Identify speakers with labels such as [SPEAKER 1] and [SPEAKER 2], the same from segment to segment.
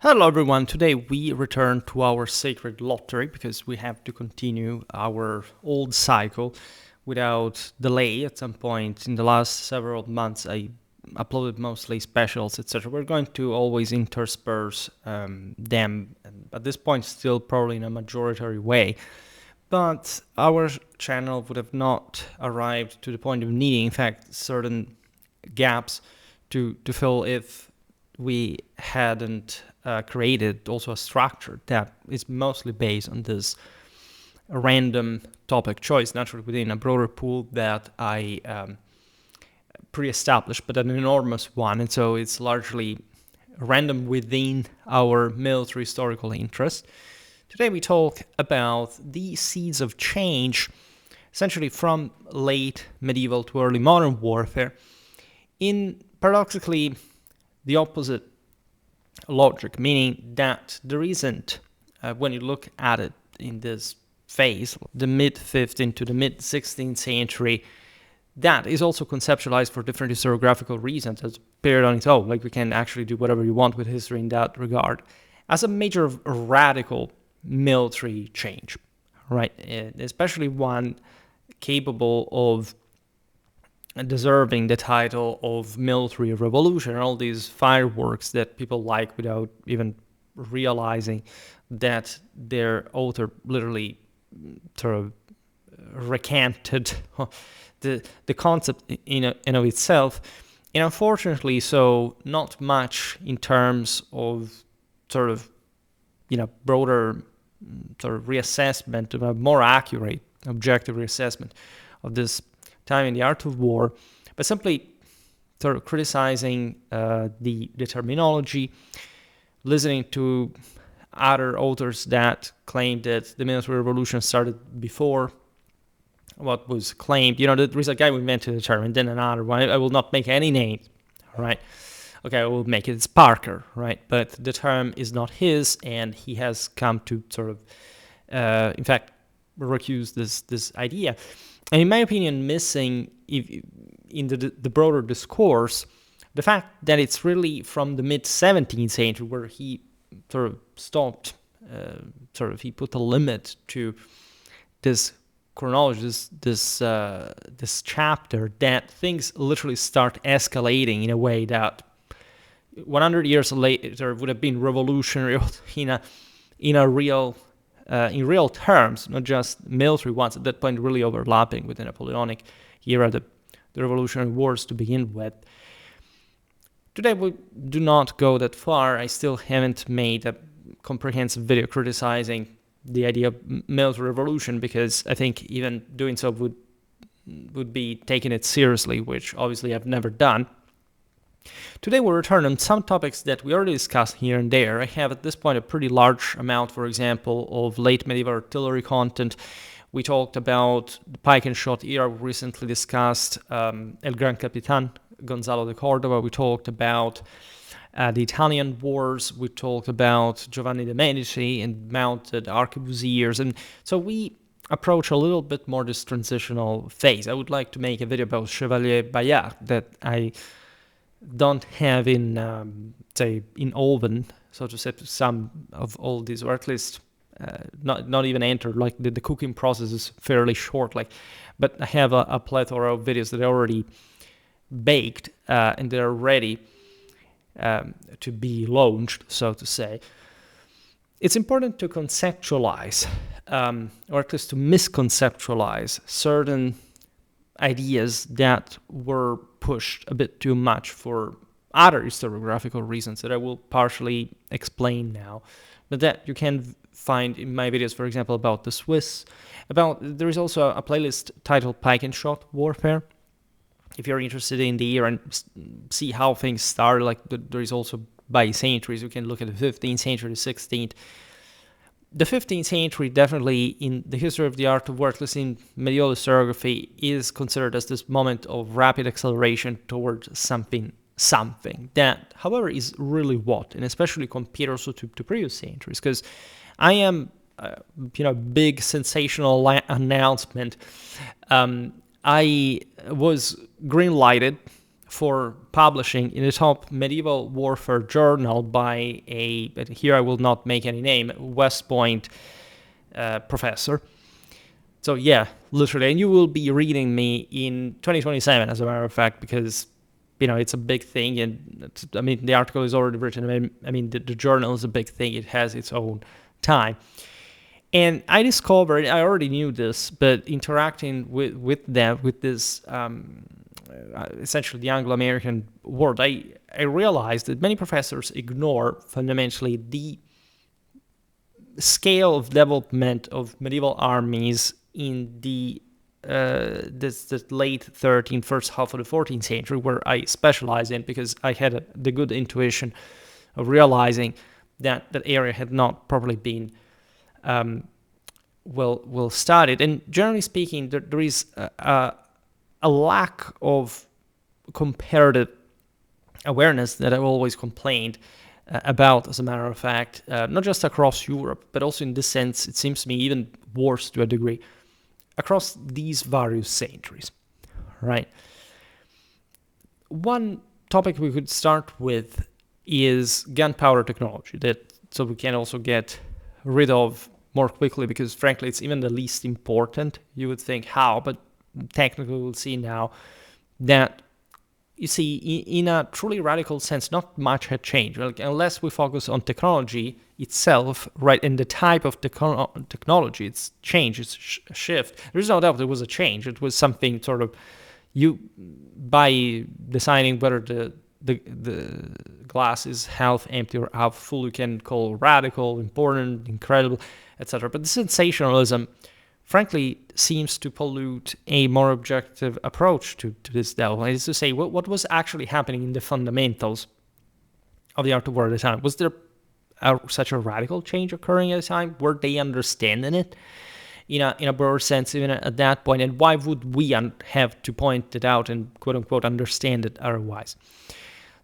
[SPEAKER 1] Hello everyone, today we return to our sacred lottery because we have to continue our old cycle without delay. At some point in the last several months I uploaded mostly specials, etc. We're going to always intersperse them, at this point still probably in a majority way. But our channel would have not arrived to the point of needing, in fact, certain gaps to fill if we hadn't created also a structure that is mostly based on this random topic choice, naturally within a broader pool that I pre-established, but an enormous one. And so it's largely random within our military historical interest. Today we talk about the seeds of change, essentially from late medieval to early modern warfare, in paradoxically the opposite logic, meaning that there isn't, when you look at it in this phase, the mid-15th to the mid-16th century, that is also conceptualized for different historiographical reasons as a period on its own. Like, we can actually do whatever you want with history in that regard, as a major radical military change, right? Especially one capable of deserving the title of military revolution, all these fireworks that people like without even realizing that their author literally sort of recanted the concept in of itself. And unfortunately, so not much in terms of sort of, broader sort of reassessment, of a more accurate, objective reassessment of this time in the art of war, but simply sort of criticizing the terminology, listening to other authors that claimed that the military revolution started before what was claimed. There is a guy who invented the term, and then another one. I will not make any names, right? Okay, I will make it. It's Parker, right? But the term is not his, and he has come to sort of, in fact, recuse this idea. And in my opinion, missing in the broader discourse, the fact that it's really from the mid-17th century where he sort of stopped, he put a limit to this chronology, this chapter, that things literally start escalating in a way that 100 years later would have been revolutionary in real terms, not just military ones, at that point really overlapping with the Napoleonic era, the Revolutionary Wars to begin with. Today we do not go that far. I still haven't made a comprehensive video criticizing the idea of military revolution, because I think even doing so would be taking it seriously, which obviously I've never done. Today we'll return on some topics that we already discussed here and there. I have at this point a pretty large amount, for example, of late medieval artillery content. We talked about the pike and shot era. We recently discussed El Gran Capitan, Gonzalo de Cordova. We talked about the Italian wars. We talked about Giovanni de' Medici and mounted arquebusiers. And so we approach a little bit more this transitional phase. I would like to make a video about Chevalier Bayard that I don't have in oven, so to say, some of all these, or at least not even entered. Like the cooking process is fairly short, but I have a plethora of videos that are already baked and they're ready to be launched, so to say. It's important to conceptualize, or at least to misconceptualize certain ideas that were pushed a bit too much for other historiographical reasons that I will partially explain now, but that you can find in my videos, for example, about the Swiss. There is also a playlist titled Pike and Shot Warfare. If you're interested in the year and see how things started, there is also by centuries. You can look at the 15th century, the 16th. The 15th century, definitely in the history of the art of war, at least in medieval historiography, is considered as this moment of rapid acceleration towards something that, however, is really what, and especially compared also to previous centuries, because I am, big sensational announcement. I was green-lighted for publishing in the top medieval warfare journal by but here I will not make any name, West Point professor. So yeah, literally, and you will be reading me in 2027, as a matter of fact, because it's a big thing, and the article is already written. The journal is a big thing; it has its own time. And I discovered, I already knew this, but interacting with them, with this essentially the Anglo-American world, I realized that many professors ignore fundamentally the scale of development of medieval armies in the this late 13th, first half of the 14th century, where I specialize in, because I had the good intuition of realizing that that area had not properly been well studied. And generally speaking, there is a lack of comparative awareness that I've always complained about, as a matter of fact, not just across Europe, but also in this sense, it seems to me even worse to a degree, across these various centuries, right? One topic we could start with is gunpowder technology, so we can also get rid of more quickly, because frankly, it's even the least important. You would think how, but technically we'll see now that, you see, in a truly radical sense, not much had changed. Unless we focus on technology itself, right, and the type of technology, it's changed, it's a shift. There's no doubt there was a change. It was something sort of, by deciding whether the glass is half empty or half full, you can call radical, important, incredible, etc. But the sensationalism, frankly, seems to pollute a more objective approach to this development. That is to say, what was actually happening in the fundamentals of the art of war at the time? Was there such a radical change occurring at the time? Were they understanding it in a broader sense even at that point? And why would we have to point it out and quote-unquote understand it otherwise?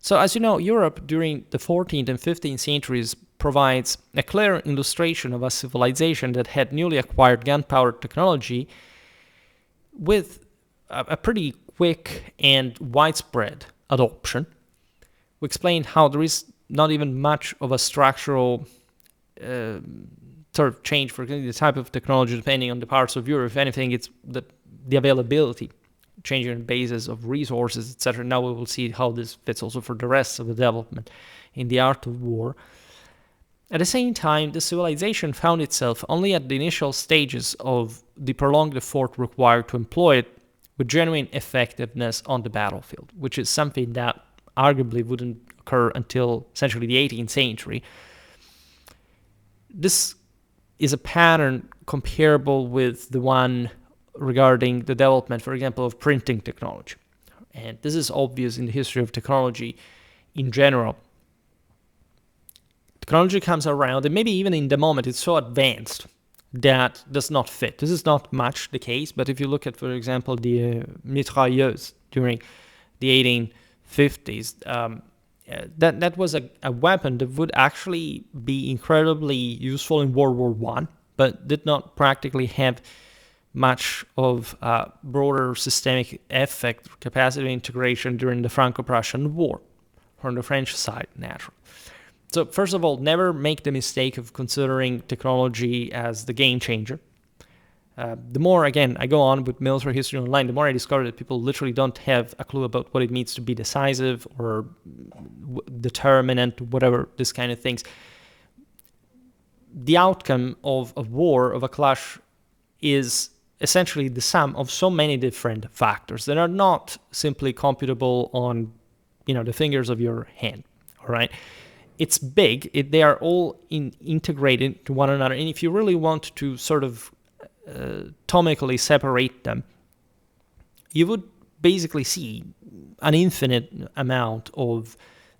[SPEAKER 1] So as you know, Europe during the 14th and 15th centuries provides a clear illustration of a civilization that had newly acquired gunpowder technology with a pretty quick and widespread adoption. We explained how there is not even much of a structural sort of change for the type of technology depending on the parts of Europe. If anything, it's the availability, changing the basis of resources, etc. Now we will see how this fits also for the rest of the development in the art of war. At the same time, the civilization found itself only at the initial stages of the prolonged effort required to employ it with genuine effectiveness on the battlefield, which is something that arguably wouldn't occur until essentially the 18th century. This is a pattern comparable with the one regarding the development, for example, of printing technology. And this is obvious in the history of technology in general. Technology comes around, and maybe even in the moment it's so advanced that does not fit. This is not much the case, but if you look at, for example, the mitrailleuse during the 1850s, that was a weapon that would actually be incredibly useful in World War I, but did not practically have much of a broader systemic effect, capacity of integration during the Franco-Prussian War, from the French side, naturally. So first of all, never make the mistake of considering technology as the game changer. The more, again, I go on with military history online, the more I discover that people literally don't have a clue about what it means to be decisive or determinant, whatever, this kind of things. The outcome of a war, of a clash, is essentially the sum of so many different factors that are not simply computable on, the fingers of your hand, all right? It's big. They are all integrated to one another. And if you really want to sort of atomically separate them, you would basically see an infinite amount of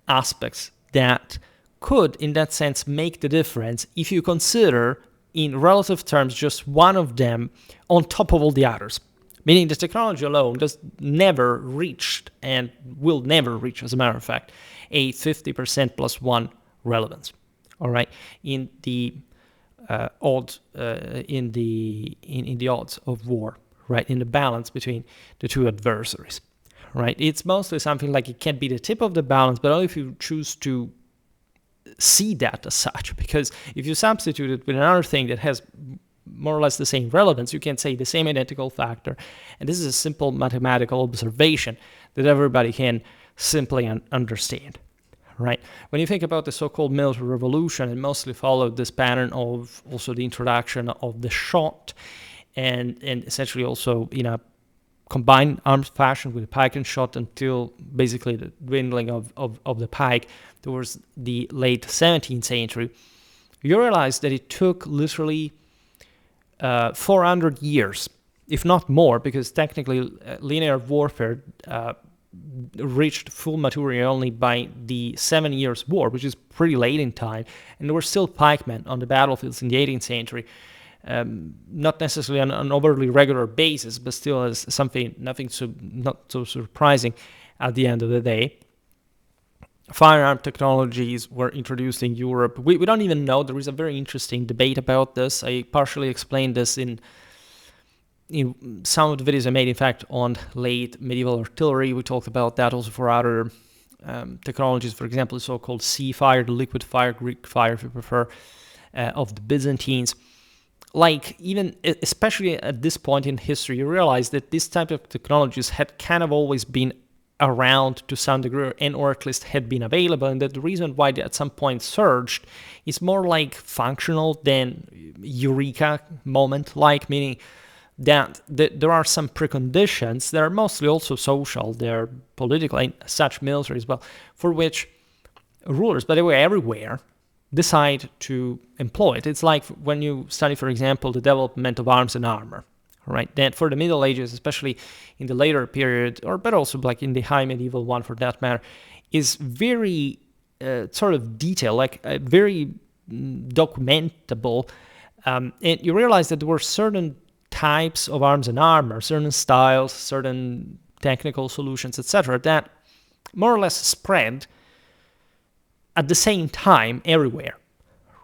[SPEAKER 1] aspects that could, in that sense, make the difference if you consider, in relative terms, just one of them on top of all the others. Meaning the technology alone does never reached, and will never reach, as a matter of fact, a 50% plus one relevance. All right, in the odds in the odds of war, right, in the balance between the two adversaries, right? It's mostly something like it can be the tip of the balance, but only if you choose to see that as such. Because if you substitute it with another thing that has more or less the same relevance, you can say the same identical factor. And this is a simple mathematical observation that everybody can simply understand, right? When you think about the so-called military revolution, it mostly followed this pattern of also the introduction of the shot and essentially also in a combined arms fashion with the pike and shot until basically the dwindling of the pike towards the late 17th century. You realize that it took literally 400 years, if not more, because technically linear warfare reached full maturity only by the 7 Years' War, which is pretty late in time, and there were still pikemen on the battlefields in the 18th century. Not necessarily on an overly regular basis, but still as something not so surprising at the end of the day. Firearm technologies were introduced in Europe. We don't even know. There is a very interesting debate about this. I partially explained this in some of the videos I made, in fact, on late medieval artillery. We talked about that also for other technologies, for example, the so-called sea fire, the liquid fire, Greek fire, if you prefer, of the Byzantines. Like, even especially at this point in history, you realize that this type of technologies had kind of always been around to some degree, and or at least had been available, and that the reason why they at some point surged is more like functional than eureka moment, like, meaning that there are some preconditions that are mostly also social, they're political, and such military as well, for which rulers, by the way, everywhere, decide to employ it. It's like when you study, for example, the development of arms and armor, right? That for the Middle Ages, especially in the later period, but also like in the high medieval one for that matter, is very sort of detailed, like very documentable. And you realize that there were certain types of arms and armor, certain styles, certain technical solutions, etc., that more or less spread at the same time everywhere,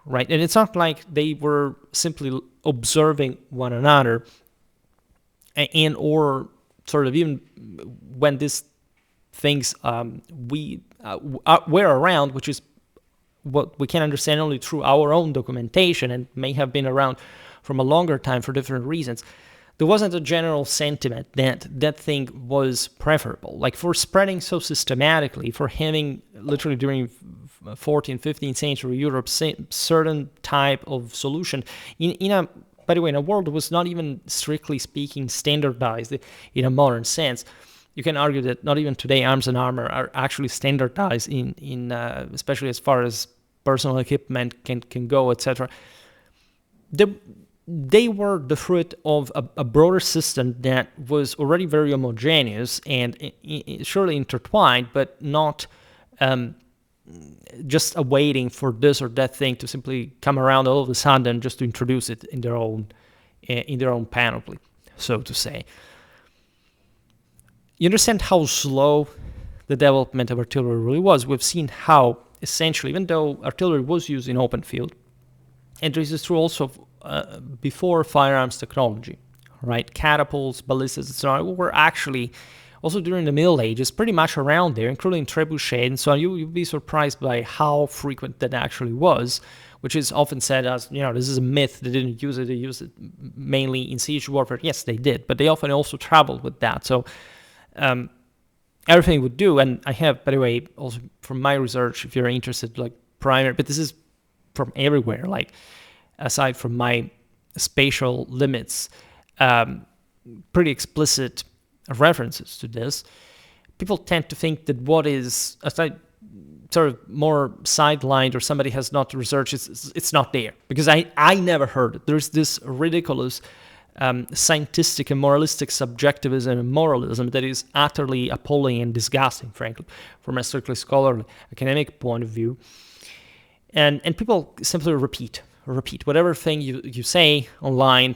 [SPEAKER 1] right? And it's not like they were simply observing one another and or sort of even when these things were around, which is what we can understand only through our own documentation and may have been around from a longer time for different reasons, there wasn't a general sentiment that that thing was preferable. Like for spreading so systematically, for having literally during 14th, 15th century Europe certain type of solution in a, by the way, in a world that was not even strictly speaking standardized in a modern sense. You can argue that not even today arms and armor are actually standardized in especially as far as personal equipment can go, etc. They were the fruit of a broader system that was already very homogeneous and surely intertwined, but not just awaiting for this or that thing to simply come around all of a sudden just to introduce it in their own panoply, so to say. You understand how slow the development of artillery really was. We've seen how essentially, even though artillery was used in open field, and this is true also before firearms technology, right? Catapults, ballistas, etc. were actually also during the Middle Ages pretty much around there, including trebuchet, and so you'd be surprised by how frequent that actually was, which is often said as, this is a myth. They didn't use it. They used it mainly in siege warfare. Yes, they did, but they often also traveled with that. So everything would do, and I have, by the way, also from my research, if you're interested, like primary, but this is from everywhere, like aside from my spatial limits, pretty explicit references to this. People tend to think that what is aside, sort of more sidelined or somebody has not researched, it's not there, because I never heard it. There's this ridiculous scientific and moralistic subjectivism and moralism that is utterly appalling and disgusting, frankly, from a strictly scholarly academic point of view. And people simply repeat whatever thing you say online.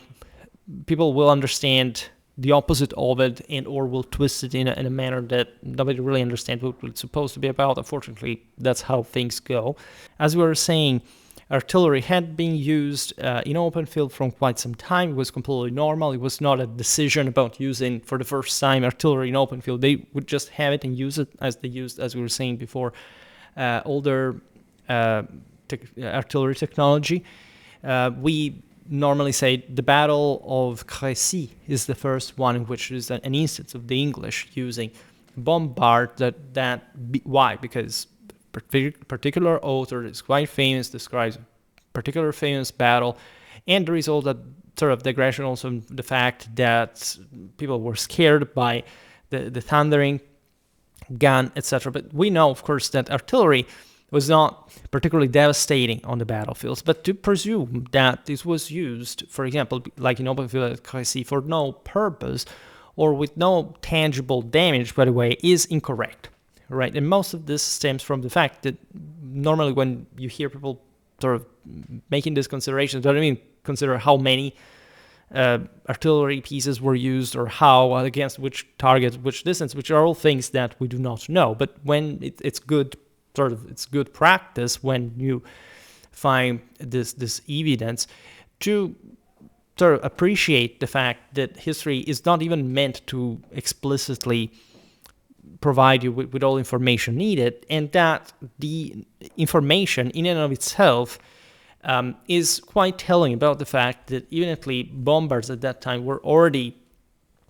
[SPEAKER 1] People will understand the opposite of it and or will twist it in a manner that nobody really understands what it's supposed to be about. Unfortunately, that's how things go. As we were saying, artillery had been used in open field from quite some time. It was completely normal. It was not a decision about using for the first time artillery in open field. They would just have it and use it as they used, as we were saying before, older artillery technology. We normally say the Battle of Crécy is the first one in which is an instance of the English using bombard. Why? Because particular author is quite famous, describes a particular famous battle, and there is all that sort of digression also the fact that people were scared by the thundering gun, etc. But we know, of course, that artillery was not particularly devastating on the battlefields, but to presume that this was used, for example, like in open field at Crécy, for no purpose or with no tangible damage, by the way, is incorrect, right? And most of this stems from the fact that normally when you hear people sort of making these considerations, they don't even consider how many artillery pieces were used or how, against which target, which distance, which are all things that we do not know. But when it's good practice when you find this evidence to sort of appreciate the fact that history is not even meant to explicitly provide you with all information needed, and that the information in and of itself is quite telling about the fact that evidently bombards at that time were already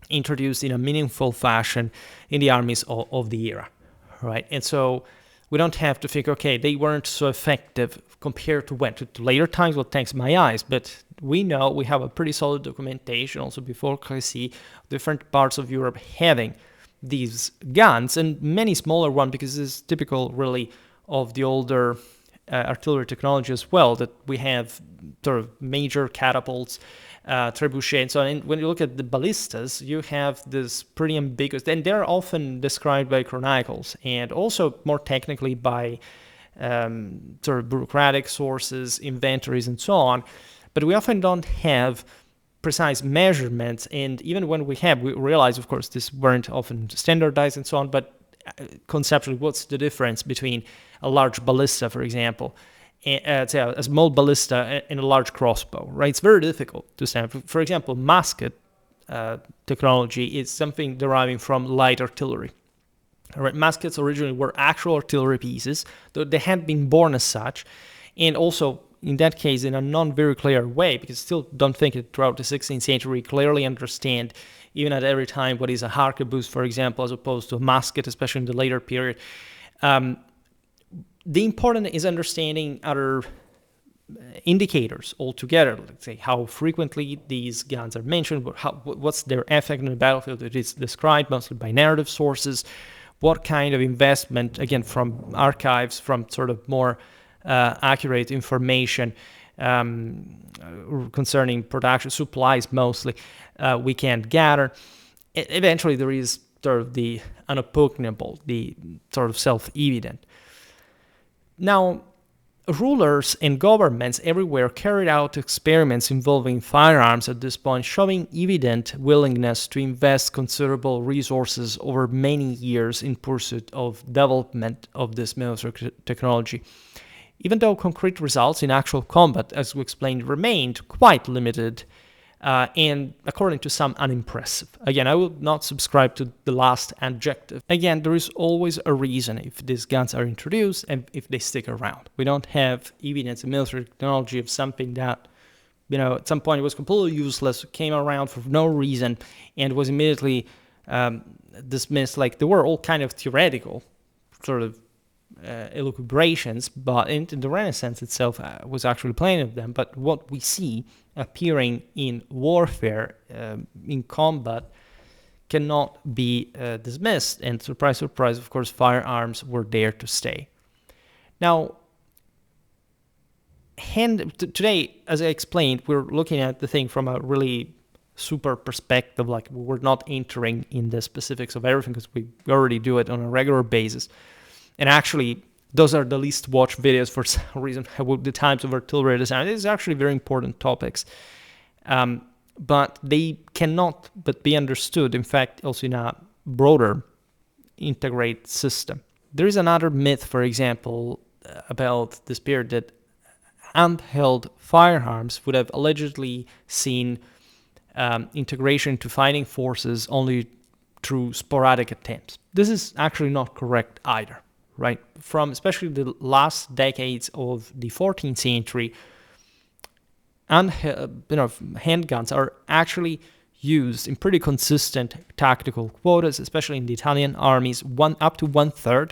[SPEAKER 1] introduced in a meaningful fashion in the armies of the era, right? And so we don't have to think, okay, they weren't so effective compared to when? To later times? Well, thanks my eyes. But we know we have a pretty solid documentation also before Crécy, different parts of Europe having these guns, and many smaller ones, because it's typical really of the older artillery technology as well, that we have sort of major catapults, trebuchet, and so on. And when you look at the ballistas, you have this pretty ambiguous, and they're often described by chronicles and also more technically by sort of bureaucratic sources, inventories, and so on. But we often don't have precise measurements, and even when we realize, of course, this weren't often standardized and so on, but conceptually, what's the difference between a large ballista, for example, say a small ballista and a large crossbow, right? It's very difficult to say. For example, musket technology is something deriving from light artillery. Right? Muskets originally were actual artillery pieces, though they had been born as such, and also in that case in a non-very clear way, because still don't think it throughout the 16th century we clearly understand, even at every time, what is a harquebus, for example, as opposed to a musket, especially in the later period. The important is understanding other indicators altogether. Let's say how frequently these guns are mentioned, what's their effect on the battlefield. It is described mostly by narrative sources. What kind of investment, again, from archives, from sort of more accurate information concerning production supplies mostly, we can gather. Eventually, there is sort of the unoppugnable, the sort of self-evident. Now, rulers and governments everywhere carried out experiments involving firearms at this point, showing evident willingness to invest considerable resources over many years in pursuit of development of this military technology. Even though concrete results in actual combat, as we explained, remained quite limited, and according to some unimpressive. Again, I will not subscribe to the last adjective. Again, there is always a reason if these guns are introduced and if they stick around. We don't have evidence in military technology of something that, at some point it was completely useless, came around for no reason, and was immediately dismissed. Like, they were all kind of theoretical, sort of elucubrations, but in the Renaissance itself was actually plenty of them. But what we see appearing in warfare, in combat, cannot be dismissed. And surprise, surprise, of course, firearms were there to stay. Now, today, as I explained, we're looking at the thing from a really super perspective. Like, we're not entering in the specifics of everything because we already do it on a regular basis. And actually, those are the least watched videos for some reason. The times of artillery design. These are actually very important topics. But they cannot but be understood, in fact, also in a broader integrated system. There is another myth, for example, about this period that handheld firearms would have allegedly seen integration into fighting forces only through sporadic attempts. This is actually not correct either, right? From especially the last decades of the 14th century, and handguns are actually used in pretty consistent tactical quotas, especially in the Italian armies. Up to 1/3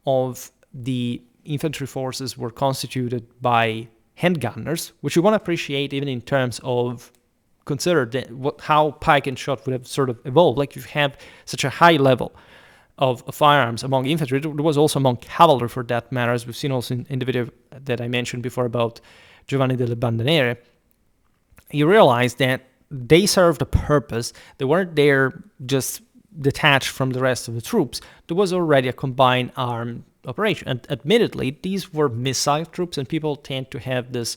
[SPEAKER 1] of the infantry forces were constituted by handgunners, which you want to appreciate even in terms of consider how pike and shot would have sort of evolved. Like, you have such a high level of firearms among infantry. It was also among cavalry, for that matter, as we've seen also in the video that I mentioned before about Giovanni delle Bandaniere. You realize that they served a purpose. They weren't there just detached from the rest of the troops. There was already a combined armed operation. And admittedly, these were missile troops, and people tend to have this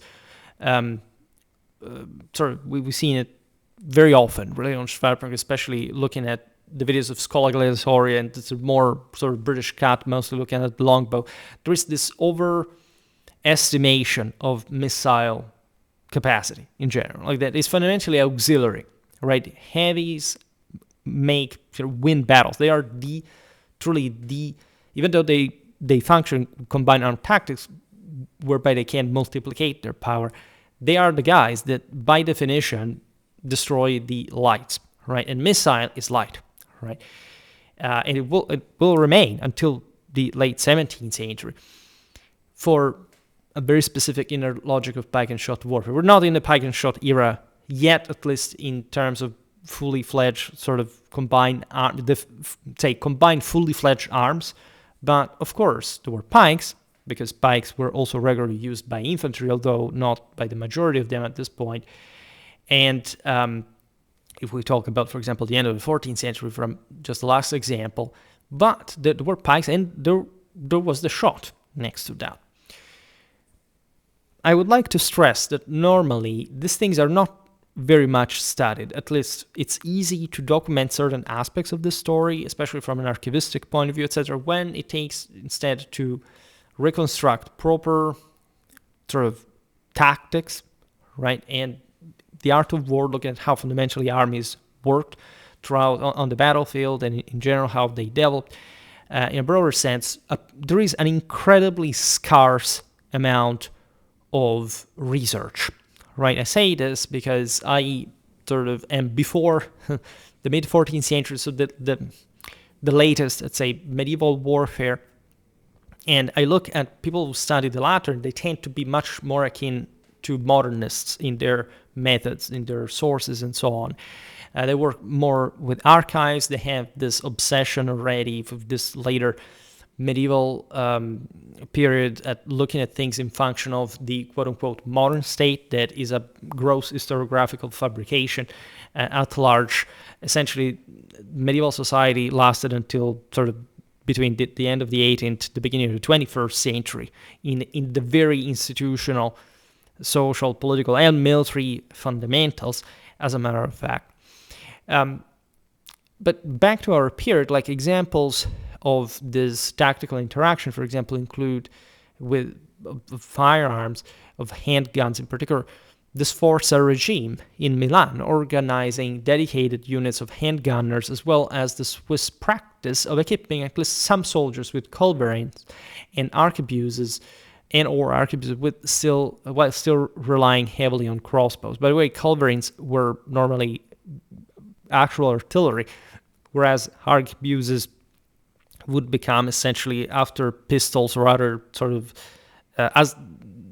[SPEAKER 1] we've seen it very often, really, on Schwerpunkt, especially looking at the videos of Scola Gladiatoria, and it's a more sort of British cut, mostly looking at the longbow. There is this overestimation of missile capacity in general, like that is fundamentally auxiliary, right? Heavies make win battles. They are even though they function combined armed tactics, whereby they can multiplicate their power, they are the guys that, by definition, destroy the lights, right? And missile is light, right? And it will remain until the late 17th century for a very specific inner logic of pike and shot warfare. We're not in the pike and shot era yet, at least in terms of fully fledged sort of combined fully fledged arms. But of course, there were pikes, because pikes were also regularly used by infantry, although not by the majority of them at this point. And if we talk about, for example, the end of the 14th century from just the last example, but there were pikes, and there was the shot next to that. I would like to stress that normally these things are not very much studied. At least it's easy to document certain aspects of the story, especially from an archivistic point of view, etc., when it takes instead to reconstruct proper sort of tactics, right? And the art of war, looking at how fundamentally armies worked throughout on the battlefield, and in general how they developed. In a broader sense, there is an incredibly scarce amount of research, right? I say this because I sort of am before the mid 14th century, so the latest, let's say, medieval warfare, and I look at people who study the latter. They tend to be much more akin to modernists in their methods, in their sources, and so on. They work more with archives. They have this obsession already with this later medieval period at looking at things in function of the quote-unquote modern state that is a gross historiographical fabrication at large. Essentially, medieval society lasted until sort of between the end of the 18th, the beginning of the 21st century, in the very institutional, social, political, and military fundamentals, as a matter of fact. But back to our period, like examples of this tactical interaction, for example, include with firearms, of handguns in particular, the Sforza regime in Milan, organizing dedicated units of handgunners, as well as the Swiss practice of equipping at least some soldiers with culverins and arquebuses, while still relying heavily on crossbows. By the way, culverins were normally actual artillery, whereas arquebuses would become essentially after pistols or other sort of as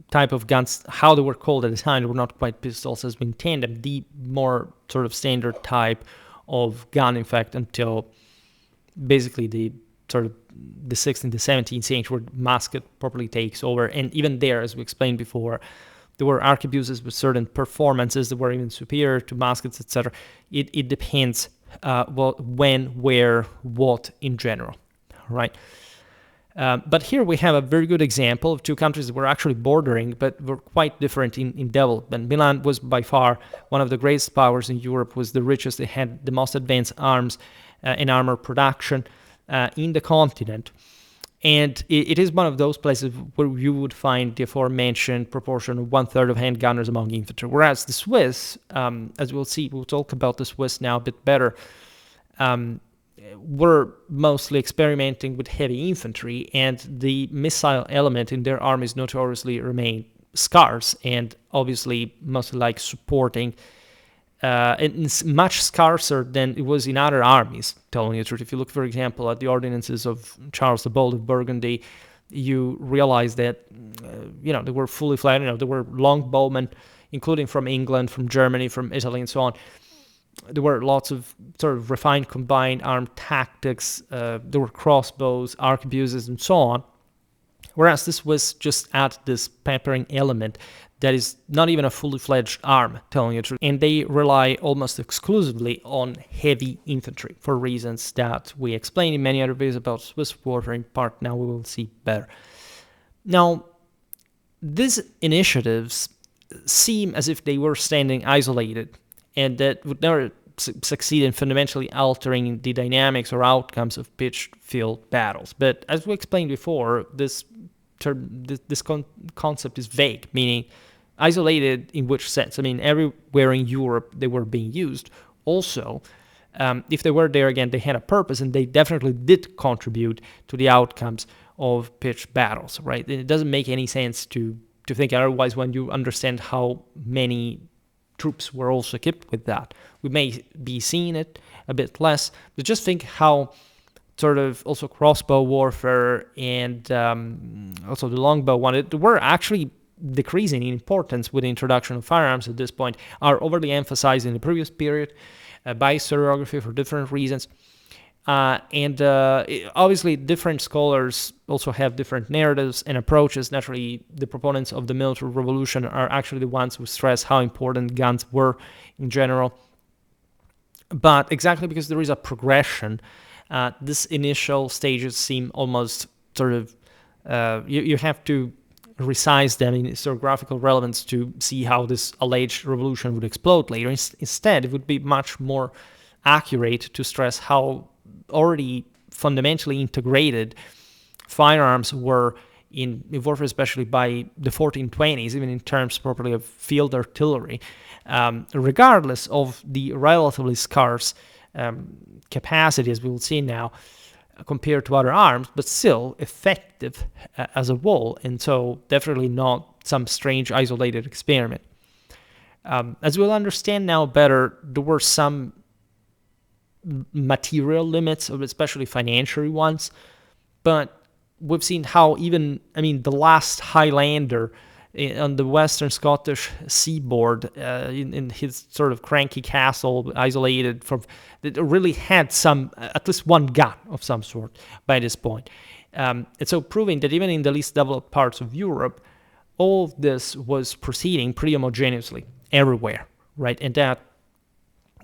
[SPEAKER 1] type of guns, how they were called at the time. They were not quite pistols as we intend them. The more sort of standard type of gun, in fact, until basically the 16th and the 17th century, where musket properly takes over. And even there, as we explained before, there were arquebuses with certain performances that were even superior to muskets, etc. It depends when, where, what in general, right? But here we have a very good example of two countries that were actually bordering, but were quite different in development. Milan was by far one of the greatest powers in Europe, was the richest. They had the most advanced arms and armor production in the continent. And it is one of those places where you would find the aforementioned proportion of 1/3 of handgunners among infantry. Whereas the Swiss, as we'll see, we'll talk about the Swiss now a bit better, were mostly experimenting with heavy infantry, and the missile element in their armies notoriously remained scarce, and obviously mostly like supporting and it's much scarcer than it was in other armies, telling you the truth. If you look, for example, at the ordinances of Charles the Bold of Burgundy, you realize that, they were fully fledged, there were longbowmen, including from England, from Germany, from Italy, and so on. There were lots of sort of refined combined armed tactics. There were crossbows, arquebuses, and so on. Whereas this was just add this peppering element that is not even a fully fledged arm, telling you the truth. And they rely almost exclusively on heavy infantry for reasons that we explained in many other videos about Swiss warfare. In part, now we will see better. Now, these initiatives seem as if they were standing isolated and that would never succeed in fundamentally altering the dynamics or outcomes of pitched field battles. But as we explained before, this concept is vague, meaning isolated in which sense? I mean, everywhere in Europe they were being used. Also, if they were there again, they had a purpose, and they definitely did contribute to the outcomes of pitched battles, right? And it doesn't make any sense to think otherwise when you understand how many troops were also equipped with that. We may be seeing it a bit less, but just think how sort of also crossbow warfare and also the longbow one, they were actually decreasing in importance with the introduction of firearms at this point, are overly emphasized in the previous period by historiography for different reasons. Obviously, different scholars also have different narratives and approaches. Naturally, the proponents of the military revolution are actually the ones who stress how important guns were in general. But exactly because there is a progression, this initial stages seem almost sort of, you have to resize them in historiographical relevance to see how this alleged revolution would explode later. Instead, it would be much more accurate to stress how already fundamentally integrated firearms were in warfare, especially by the 1420s, even in terms properly of field artillery, regardless of the relatively scarce capacity, as we will see now, compared to other arms, but still effective as a whole, and so definitely not some strange isolated experiment. As we'll understand now better, there were some material limits, especially financial ones, but we've seen how even, the last Highlander on the western Scottish seaboard, in his sort of cranky castle, isolated from, that really had at least one gun of some sort by this point. And so proving that even in the least developed parts of Europe, all of this was proceeding pretty homogeneously everywhere, right? And that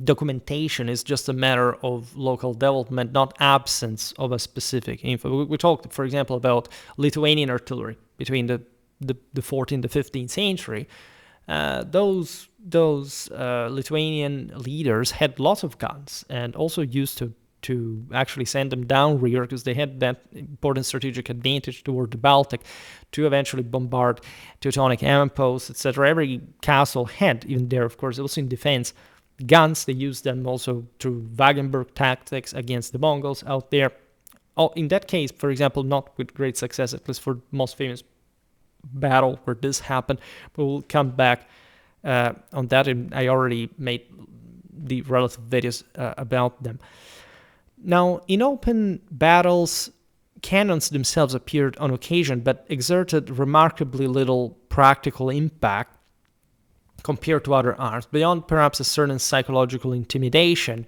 [SPEAKER 1] documentation is just a matter of local development, not absence of a specific info. We talked, for example, about Lithuanian artillery between the 14th to 15th century. Those Lithuanian leaders had lots of guns and also used to actually send them down rear because they had that important strategic advantage toward the Baltic to eventually bombard Teutonic outposts, etc. Every castle had, even there, of course, also in defense, guns. They used them also through Wagenburg tactics against the Mongols out there. In that case, for example, not with great success, at least for most famous battle where this happened, but we'll come back on that, and I already made the relative videos about them. Now, in open battles, cannons themselves appeared on occasion, but exerted remarkably little practical impact compared to other arms. Beyond perhaps a certain psychological intimidation,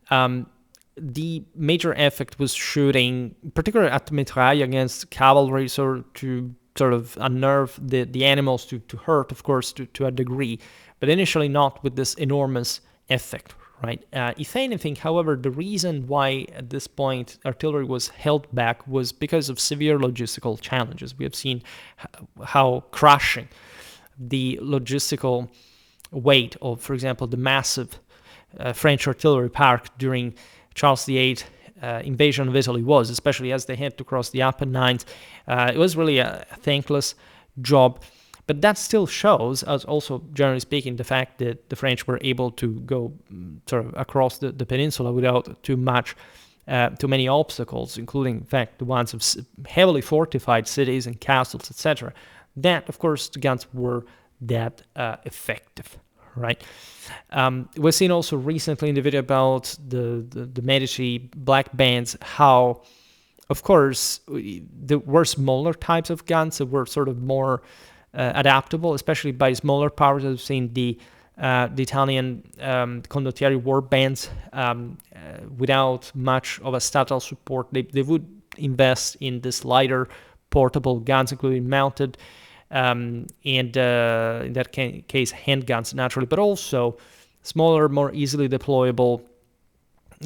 [SPEAKER 1] the major effect was shooting, particularly at the mitraille against cavalry, so to sort of unnerve the animals, to hurt, of course, to a degree, but initially not with this enormous effect, right? If anything, however, the reason why at this point artillery was held back was because of severe logistical challenges. We have seen how crushing the logistical weight of, for example, the massive French artillery park during Charles VIII invasion of Italy was, especially as they had to cross the Apennines. It was really a thankless job. But that still shows, as also generally speaking, the fact that the French were able to go sort of across the peninsula without too many obstacles, including, in fact, the ones of heavily fortified cities and castles, etc. That, of course, the guns were that effective, right? We've seen also recently in the video about the Medici black bands how, of course, there were smaller types of guns that were sort of more adaptable, especially by smaller powers. I've seen the Italian condottieri war bands without much of a statale support. They would invest in this lighter portable guns, including mounted and in that case handguns naturally, but also smaller, more easily deployable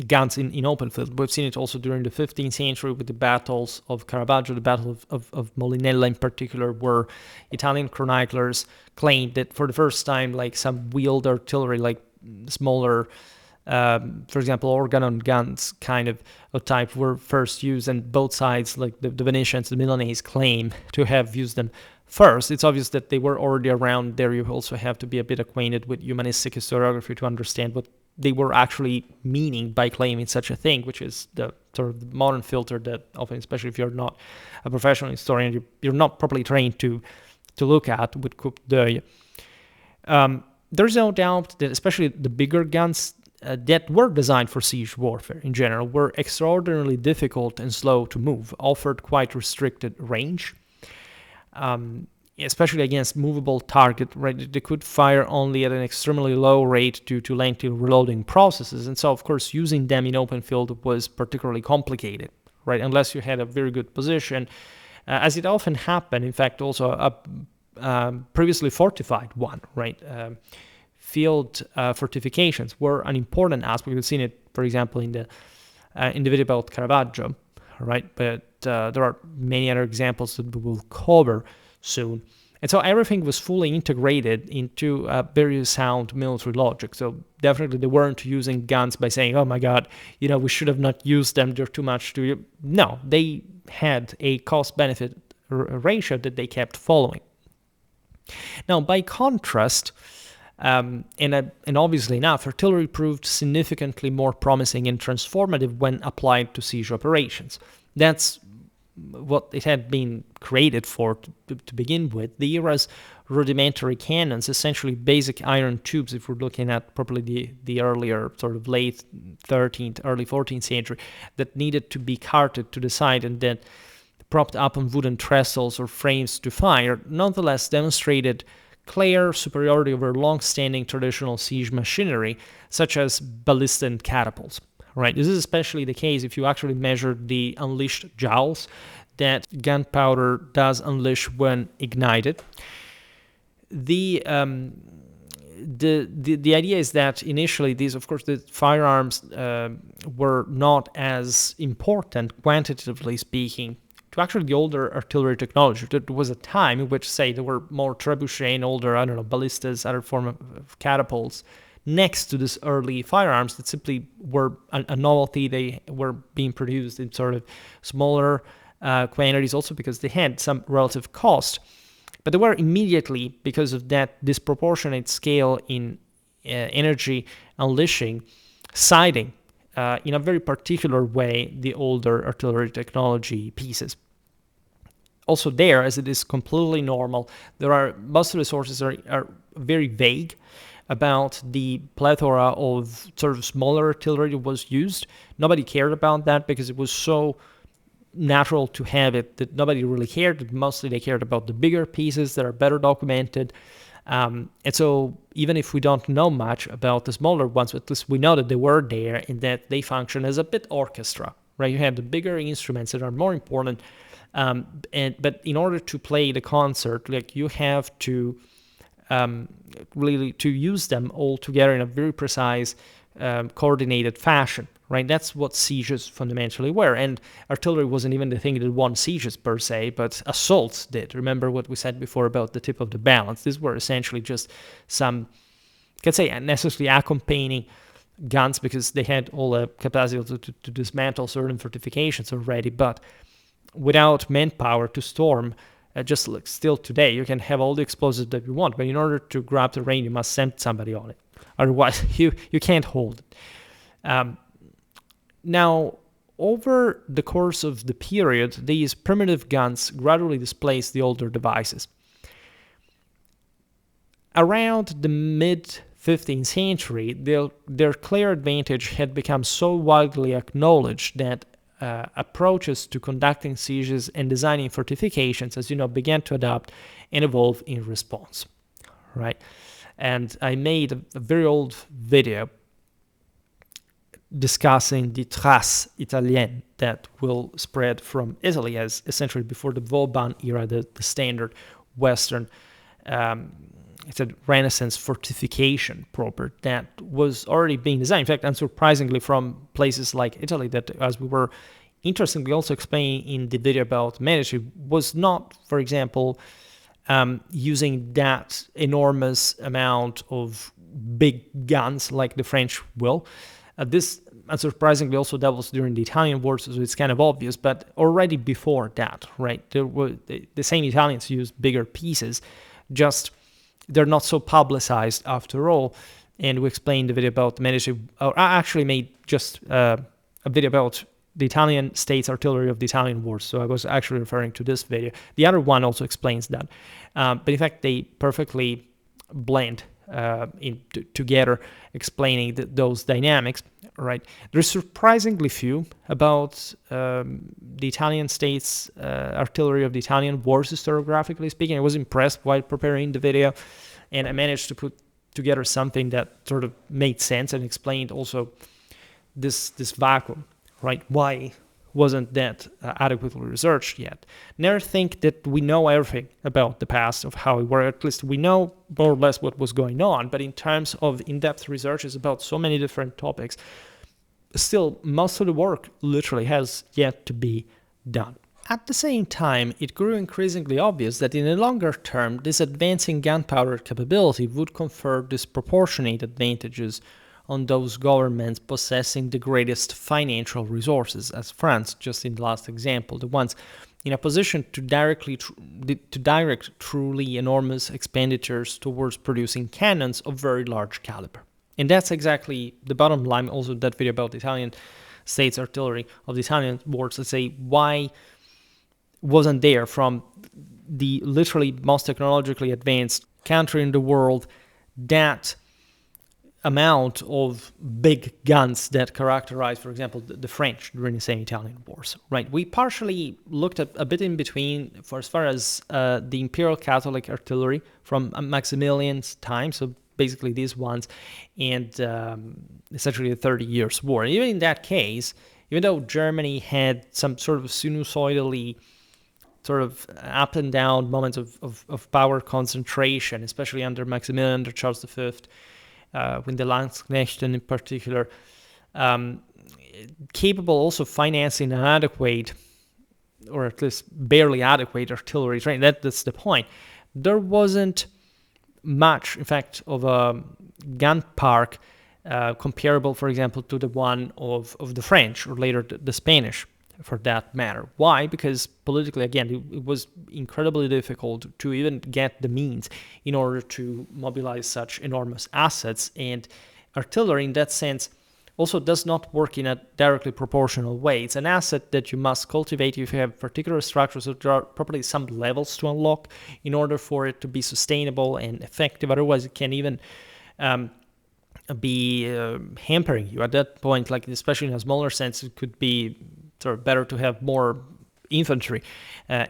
[SPEAKER 1] guns in open field. We've seen it also during the 15th century with the battles of Caravaggio, the Battle of Molinella in particular, where Italian chroniclers claimed that for the first time, like some wheeled artillery, like smaller, for example, organon guns kind of type were first used, and both sides, like the Venetians, the Milanese, claim to have used them first. It's obvious that they were already around there. You also have to be a bit acquainted with humanistic historiography to understand what they were actually meaning by claiming such a thing, which is the sort of the modern filter that often, especially if you're not a professional historian, you're not properly trained to look at with coup d'oeil. There's no doubt that especially the bigger guns that were designed for siege warfare in general were extraordinarily difficult and slow to move, offered quite restricted range, especially against movable target, right? They could fire only at an extremely low rate due to lengthy reloading processes. And so, of course, using them in open field was particularly complicated, right? Unless you had a very good position, as it often happened, in fact, also a previously fortified one, right? Field fortifications were an important aspect. We've seen it, for example, in the video about Caravaggio, right? But there are many other examples that we will cover soon. And so everything was fully integrated into a very sound military logic. So definitely they weren't using guns by saying, oh my God, we should have not used them, they're too much to... No, they had a cost-benefit ratio that they kept following. Now, by contrast, and obviously enough, artillery proved significantly more promising and transformative when applied to siege operations. That's what it had been created for to begin with. The era's rudimentary cannons, essentially basic iron tubes, if we're looking at probably the earlier sort of late 13th, early 14th century, that needed to be carted to the side and then propped up on wooden trestles or frames to fire, nonetheless demonstrated clear superiority over long-standing traditional siege machinery, such as ballista and catapults. Right, this is especially the case if you actually measure the unleashed joules that gunpowder does unleash when ignited. The idea is that initially these, of course, the firearms were not as important, quantitatively speaking, to actually the older artillery technology. There was a time in which, say, there were more trebuchet and older, ballistas, other form of catapults, next to this early firearms that simply were a novelty. They were being produced in sort of smaller quantities also because they had some relative cost. But they were immediately, because of that disproportionate scale in energy unleashing, siding in a very particular way the older artillery technology pieces. Also there, as it is completely normal, most of the sources are very vague about the plethora of sort of smaller artillery that was used. Nobody cared about that because it was so natural to have it that nobody really cared. Mostly they cared about the bigger pieces that are better documented. And so even if we don't know much about the smaller ones, at least we know that they were there and that they function as a bit orchestra, right? You have the bigger instruments that are more important. But in order to play the concert, like you have to really to use them all together in a very precise, coordinated fashion, right? That's what sieges fundamentally were. And artillery wasn't even the thing that won sieges per se, but assaults did. Remember what we said before about the tip of the balance. These were essentially just some, you could say, necessarily accompanying guns because they had all the capacity to dismantle certain fortifications already, but without manpower to storm, just like still today, you can have all the explosives that you want, but in order to grab the rain, you must send somebody on it. Otherwise, you can't hold it. Now, over the course of the period, these primitive guns gradually displaced the older devices. Around the mid-15th century, their clear advantage had become so widely acknowledged that approaches to conducting sieges and designing fortifications, as you know, began to adapt and evolve in response, right? And I made a very old video discussing the trace italienne that will spread from Italy as essentially before the Vauban era, the standard Western it's a Renaissance fortification proper that was already being designed. In fact, unsurprisingly, from places like Italy, that, as we were interestingly also explaining in the video about Medici, was not, for example, using that enormous amount of big guns like the French will. This, unsurprisingly, also doubles during the Italian wars, so it's kind of obvious, but already before that, right, there were the same Italians used bigger pieces, just they're not so publicized after all. And we explained the video about the Medici, or I actually made just a video about the Italian states artillery of the Italian wars, so I was actually referring to this video. The other one also explains that, but in fact they perfectly blend together, explaining those dynamics, right? There's surprisingly few about the Italian states artillery of the Italian wars, historiographically speaking. I was impressed while preparing the video, and I managed to put together something that sort of made sense and explained also this vacuum, right? Why wasn't that adequately researched yet? Never think that we know everything about the past of how it worked. At least we know more or less what was going on, but in terms of in-depth researches about so many different topics, still most of the work literally has yet to be done. At the same time, it grew increasingly obvious that in the longer term, this advancing gunpowder capability would confer disproportionate advantages on those governments possessing the greatest financial resources, as France, just in the last example, the ones in a position to direct truly enormous expenditures towards producing cannons of very large caliber. And that's exactly the bottom line, also that video about the Italian states artillery of the Italian wars. Let's say, why wasn't there from the literally most technologically advanced country in the world that amount of big guns that characterize, for example, the French during the same Italian wars, right? We partially looked at a bit in between for as far as the Imperial Catholic artillery from Maximilian's time, so basically these ones, and essentially the 30 Years' War. Even in that case, even though Germany had some sort of sinusoidally sort of up and down moments of power concentration, especially under Maximilian, under Charles V, with the Landsknechten in particular, capable also of financing an adequate, or at least barely adequate artillery training. That's the point. There wasn't much, in fact, of a gun park comparable, for example, to the one of the French, or later the Spanish, for that matter. Why? Because politically, again, it was incredibly difficult to even get the means in order to mobilize such enormous assets, and artillery in that sense also does not work in a directly proportional way. It's an asset that you must cultivate if you have particular structures, so there are probably some levels to unlock in order for it to be sustainable and effective. Otherwise, it can even be hampering you at that point, like especially in a smaller sense. It could be sort of better to have more infantry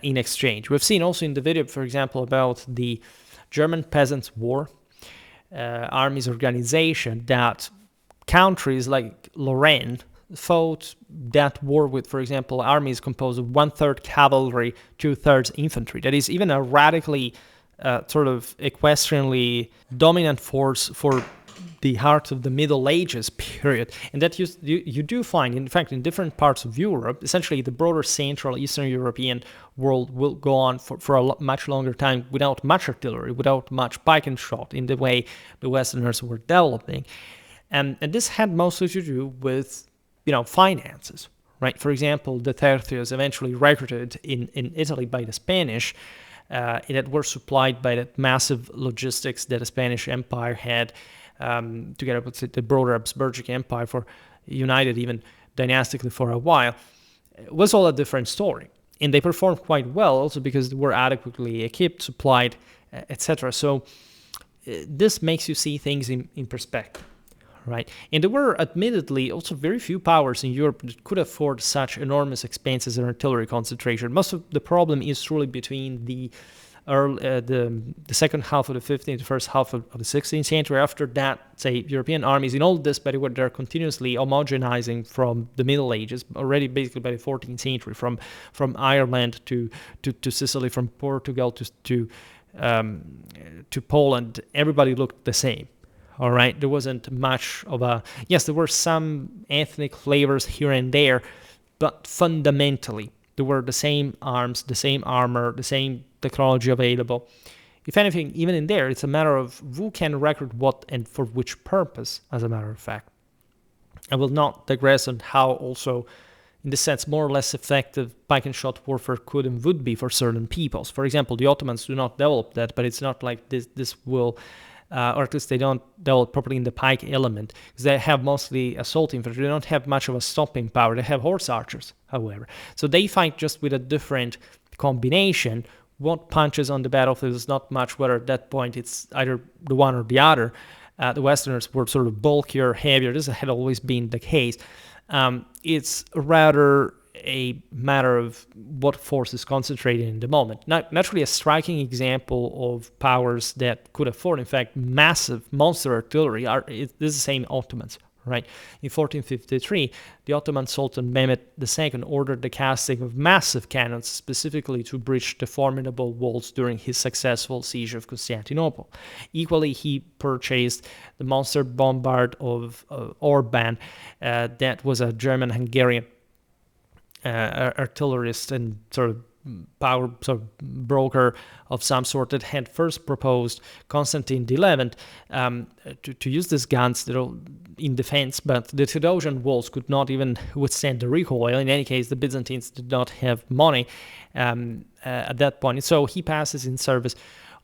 [SPEAKER 1] in exchange. We've seen also in the video, for example, about the German Peasants' War armies organization, that countries like Lorraine fought that war with, for example, armies composed of 1/3 cavalry, 2/3 infantry. That is even a radically sort of equestrianly dominant force for the heart of the Middle Ages period. And that you do find, in fact, in different parts of Europe. Essentially, the broader Central Eastern European world will go on for a much longer time without much artillery, without much pike and shot in the way the Westerners were developing. And this had mostly to do with, finances, right? For example, the tercios eventually recruited in Italy by the Spanish, that were supplied by that massive logistics that the Spanish Empire had, together with the broader Habsburgic Empire, for united even dynastically for a while. It was all a different story. And they performed quite well also because they were adequately equipped, supplied, etc. So this makes you see things in perspective, right? And there were admittedly also very few powers in Europe that could afford such enormous expenses and artillery concentration. Most of the problem is truly between the second half of the 15th, the first half of the 16th century. After that, say, European armies in all this, but they're continuously homogenizing from the Middle Ages, already basically by the 14th century, from Ireland to Sicily, from Portugal to Poland. Everybody looked the same. All right, there wasn't much of a, yes, there were some ethnic flavors here and there, but fundamentally there were the same arms, the same armor, the same technology available. If anything, even in there, it's a matter of who can record what and for which purpose, as a matter of fact. I will not digress on how also, in this sense, more or less effective pike and shot warfare could and would be for certain peoples. For example, the Ottomans do not develop that, but it's not like this will, or at least they don't develop properly in the pike element, because they have mostly assault infantry. They don't have much of a stopping power. They have horse archers, however. So they fight just with a different combination. What punches on the battlefield is not much, whether at that point it's either the one or the other. The Westerners were sort of bulkier, heavier. This had always been the case. It's rather a matter of what force is concentrated in the moment. Naturally, a striking example of powers that could afford, in fact, massive monster artillery is the same Ottomans. Right. In 1453, the Ottoman Sultan Mehmed II ordered the casting of massive cannons specifically to breach the formidable walls during his successful siege of Constantinople. Equally, he purchased the monster bombard of Orban, that was a German-Hungarian artillerist and sort of power broker of some sort that had first proposed Constantine XI to use these guns in defense, but the Theodosian walls could not even withstand the recoil. In any case, the Byzantines did not have money at that point, so he passes in service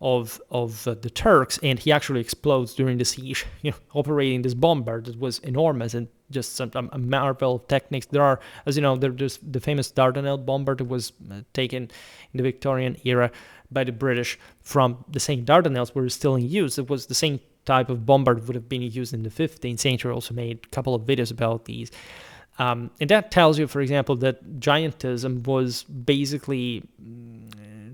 [SPEAKER 1] of the Turks, and he actually explodes during the siege, operating this bombard that was enormous and just a marvel of techniques. There are, as you know, there's the famous Dardanelles bombard that was taken in the Victorian era by the British from the same Dardanelles were still in use. It was the same type of bombard would have been used in the 15th century. Also made a couple of videos about these. And that tells you, for example, that giantism was basically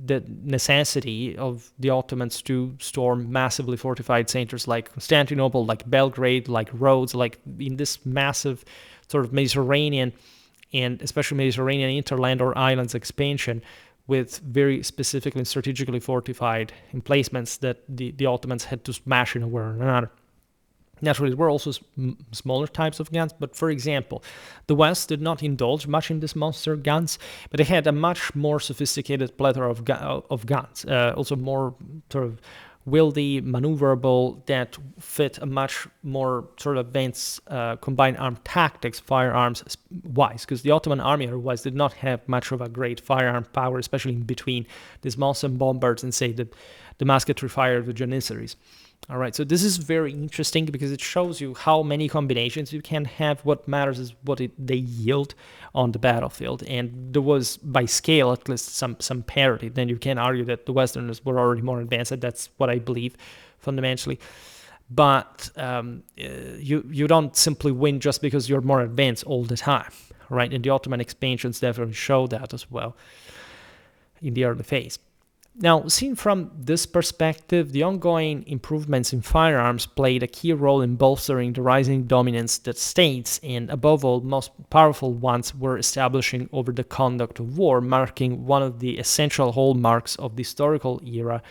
[SPEAKER 1] the necessity of the Ottomans to storm massively fortified centers like Constantinople, like Belgrade, like Rhodes, like in this massive sort of Mediterranean and especially Mediterranean interland or islands expansion with very specifically and strategically fortified emplacements that the Ottomans had to smash in a way or another. Naturally, there were also smaller types of guns, but for example, the West did not indulge much in these monster guns, but they had a much more sophisticated plethora of guns, also more sort of wieldy, maneuverable, that fit a much more sort of advanced combined arm tactics, firearms wise, because the Ottoman army otherwise did not have much of a great firearm power, especially in between these monster bombards and say the musketry fire of the Janissaries. All right, so this is very interesting because it shows you how many combinations you can have. What matters is what they yield on the battlefield. And there was, by scale, at least some parity. Then you can argue that the Westerners were already more advanced. That's what I believe, fundamentally. But you don't simply win just because you're more advanced all the time, right? And the Ottoman expansions definitely show that as well in the early phase. Now, seen from this perspective, the ongoing improvements in firearms played a key role in bolstering the rising dominance that states, and above all, most powerful ones, were establishing over the conduct of war, marking one of the essential hallmarks of the historical era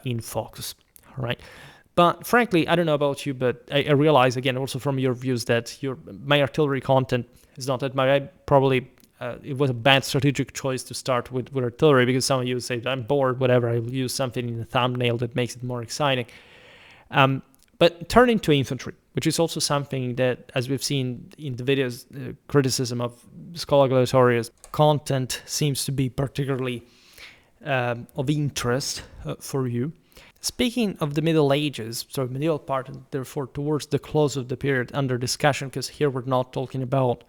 [SPEAKER 1] in focus. All right. But frankly, I don't know about you, but I realize, again, also from your views that my artillery content is not that much. I probably... it was a bad strategic choice to start with artillery because some of you say, I'm bored, whatever, I will use something in the thumbnail that makes it more exciting. But turning to infantry, which is also something that, as we've seen in the videos, criticism of Schola Gladiatorius content seems to be particularly of interest for you. Speaking of the Middle Ages, so medieval part, and therefore towards the close of the period under discussion, because here we're not talking about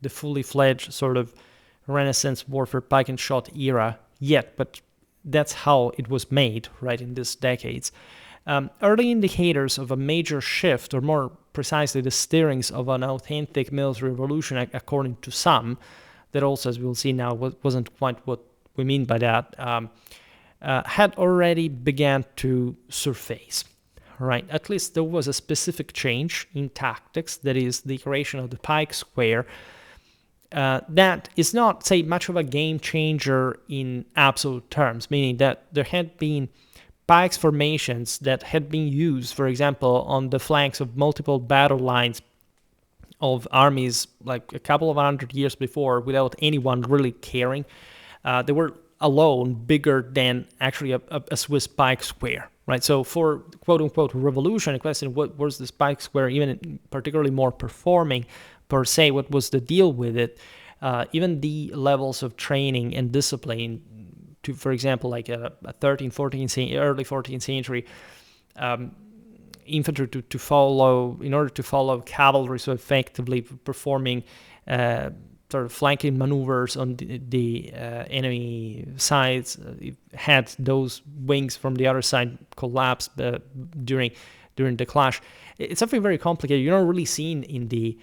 [SPEAKER 1] the fully fledged sort of Renaissance warfare pike and shot era yet, but that's how it was made, right, in these decades. Early indicators of a major shift, or more precisely the stirrings of an authentic military revolution, according to some, that also, as we'll see now, wasn't quite what we mean by that, had already began to surface, right? At least there was a specific change in tactics, that is the creation of the pike square, that is not, say, much of a game changer in absolute terms, meaning that there had been pikes formations that had been used, for example, on the flanks of multiple battle lines of armies like a couple of 100 years before without anyone really caring. They were alone bigger than actually a Swiss pike square, right? So for quote-unquote revolution, the question, what was this pike square even particularly more performing per se? What was the deal with it? Even the levels of training and discipline to, for example, like a 13th, 14th, early 14th century infantry to follow, in order to follow cavalry so effectively, performing sort of flanking maneuvers on the enemy sides. It had those wings from the other side collapse during the clash. It's something very complicated. You're not really seen in the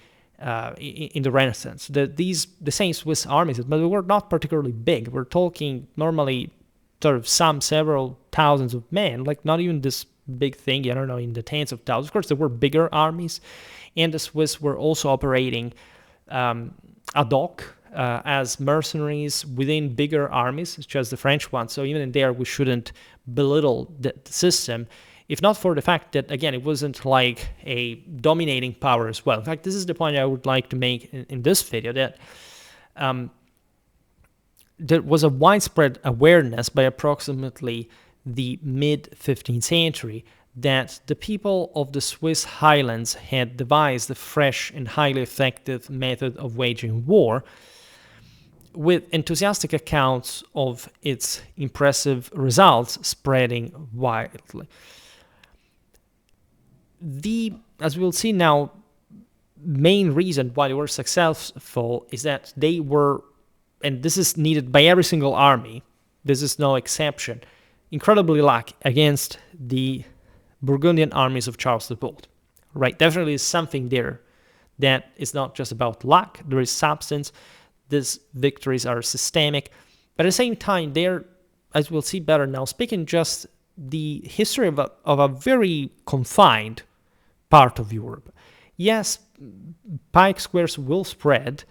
[SPEAKER 1] Renaissance. The same Swiss armies, but they were not particularly big. We're talking normally sort of several thousands of men, like not even this big thing, I don't know, in the tens of thousands. Of course, there were bigger armies, and the Swiss were also operating ad hoc as mercenaries within bigger armies, such as the French one. So even in there, we shouldn't belittle the system, if not for the fact that, again, it wasn't like a dominating power as well. In fact, this is the point I would like to make in this video, that there was a widespread awareness by approximately the mid-15th century that the people of the Swiss highlands had devised a fresh and highly effective method of waging war, with enthusiastic accounts of its impressive results spreading widely. As we'll see now, main reason why they were successful is that they were, and this is needed by every single army, this is no exception, incredibly lucky against the Burgundian armies of Charles the Bold, right? Definitely is something there that is not just about luck, there is substance. These victories are systemic, but at the same time, they're, as we'll see better now, speaking just the history of a very confined part of Europe. Yes, pike squares will spread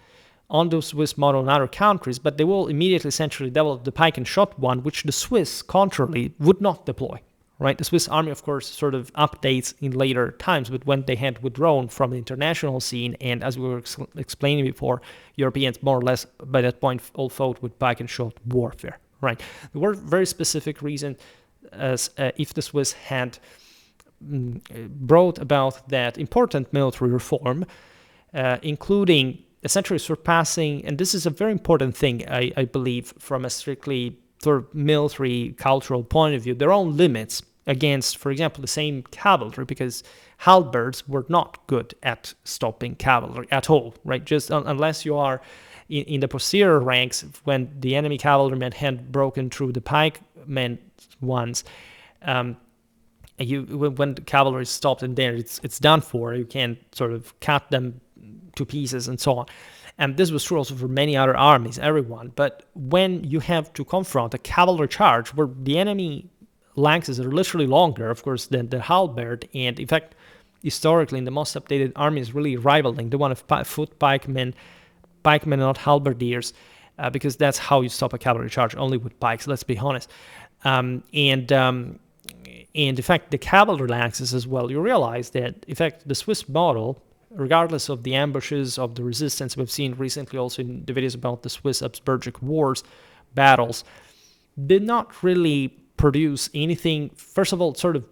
[SPEAKER 1] on the Swiss model in other countries, but they will immediately essentially develop the pike and shot one, which the Swiss, contrarily, would not deploy, right? The Swiss army, of course, sort of updates in later times, but when they had withdrawn from the international scene, and as we were explaining before, Europeans more or less by that point all fought with pike and shot warfare, right? There were very specific reasons, as if the Swiss had brought about that important military reform, including essentially surpassing, and this is a very important thing, I believe, from a strictly sort of military cultural point of view, their own limits against, for example, the same cavalry, because halberds were not good at stopping cavalry at all, right? Just unless you are in the posterior ranks, when the enemy cavalrymen had broken through the pikemen ones, when the cavalry stopped in there, it's done for. You can't sort of cut them to pieces and so on. And this was true also for many other armies, everyone. But when you have to confront a cavalry charge where the enemy lances are literally longer, of course, than the halberd, and in fact, historically, in the most updated armies, really rivaling the one of foot pikemen not halberdiers, because that's how you stop a cavalry charge, only with pikes, let's be honest. And in fact, the cavalry lances as well, you realize that, in fact, the Swiss model, regardless of the ambushes of the resistance we've seen recently also in the videos about the Swiss Habsburgic Wars battles, did not really produce anything, first of all, sort of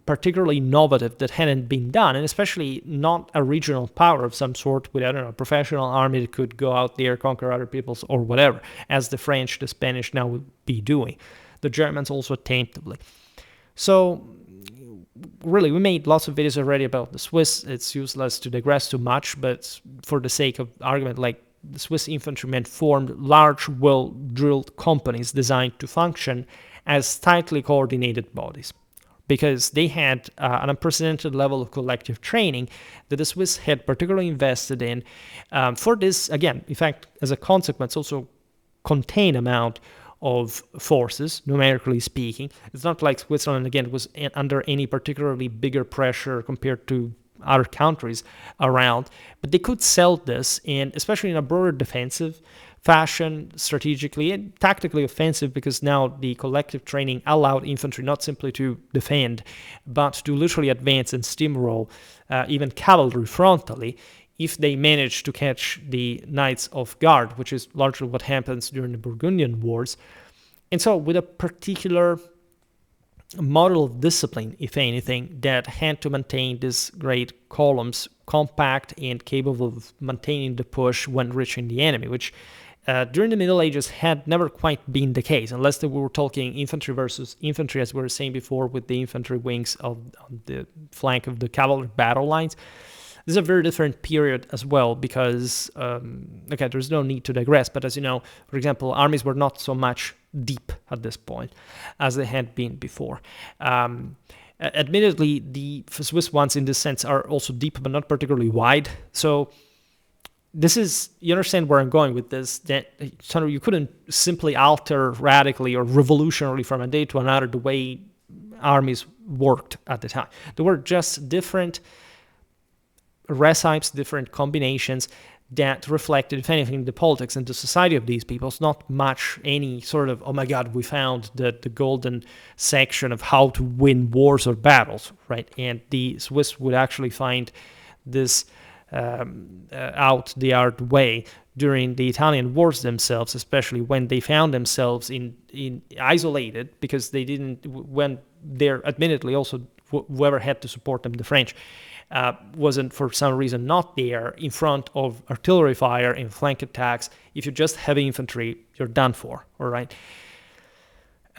[SPEAKER 1] particularly innovative that hadn't been done, and especially not a regional power of some sort with, I don't know, a professional army that could go out there, conquer other peoples or whatever, as the French, the Spanish now would be doing. The Germans also attemptably. So really, we made lots of videos already about the Swiss. It's useless to digress too much, but for the sake of argument, like, the Swiss infantrymen formed large, well-drilled companies designed to function as tightly coordinated bodies, because they had an unprecedented level of collective training that the Swiss had particularly invested in. For this, again, in fact, as a consequence, also contained amount of forces, numerically speaking. It's not like Switzerland, again, was under any particularly bigger pressure compared to other countries around, but they could sell this, and especially in a broader defensive fashion, strategically and tactically offensive, because now the collective training allowed infantry not simply to defend, but to literally advance and steamroll even cavalry frontally if they managed to catch the Knights off guard, which is largely what happens during the Burgundian Wars. And so with a particular model of discipline, if anything, that had to maintain these great columns compact and capable of maintaining the push when reaching the enemy, which during the Middle Ages had never quite been the case, unless we were talking infantry versus infantry, as we were saying before, with the infantry wings on the flank of the cavalry battle lines. This is a very different period as well, because, okay, there's no need to digress, but as you know, for example, armies were not so much deep at this point as they had been before. Admittedly, the Swiss ones in this sense are also deep, but not particularly wide. So this is, you understand where I'm going with this, that you couldn't simply alter radically or revolutionarily from a day to another the way armies worked at the time. There were just different recipes, different combinations that reflected, if anything, the politics and the society of these peoples, not much any sort of, oh my God, we found the golden section of how to win wars or battles, right? And the Swiss would actually find this out the hard way during the Italian wars themselves, especially when they found themselves in isolated, because they didn't, when they're admittedly also whoever had to support them, the French, wasn't for some reason not there in front of artillery fire and flank attacks. If you just have infantry, you're done for, all right?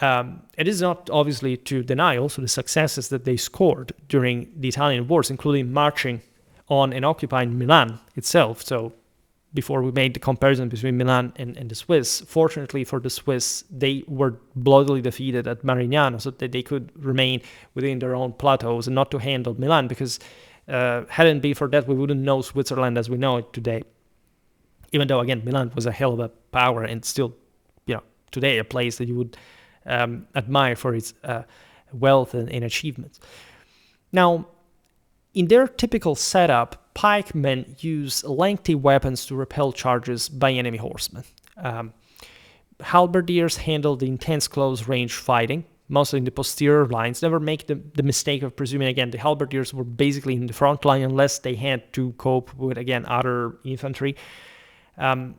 [SPEAKER 1] It is not obviously to deny also the successes that they scored during the Italian wars, including marching on and occupying Milan itself. So before we made the comparison between Milan and the Swiss, fortunately for the Swiss, they were bloodily defeated at Marignano so that they could remain within their own plateaus and not to handle Milan, because hadn't been for that, we wouldn't know Switzerland as we know it today. Even though, again, Milan was a hell of a power and still, today a place that you would admire for its wealth and achievements. Now, in their typical setup, pikemen use lengthy weapons to repel charges by enemy horsemen. Halberdiers handle the intense close-range fighting, mostly in the posterior lines. Never make the mistake of presuming, again, the halberdiers were basically in the front line unless they had to cope with, again, other infantry. In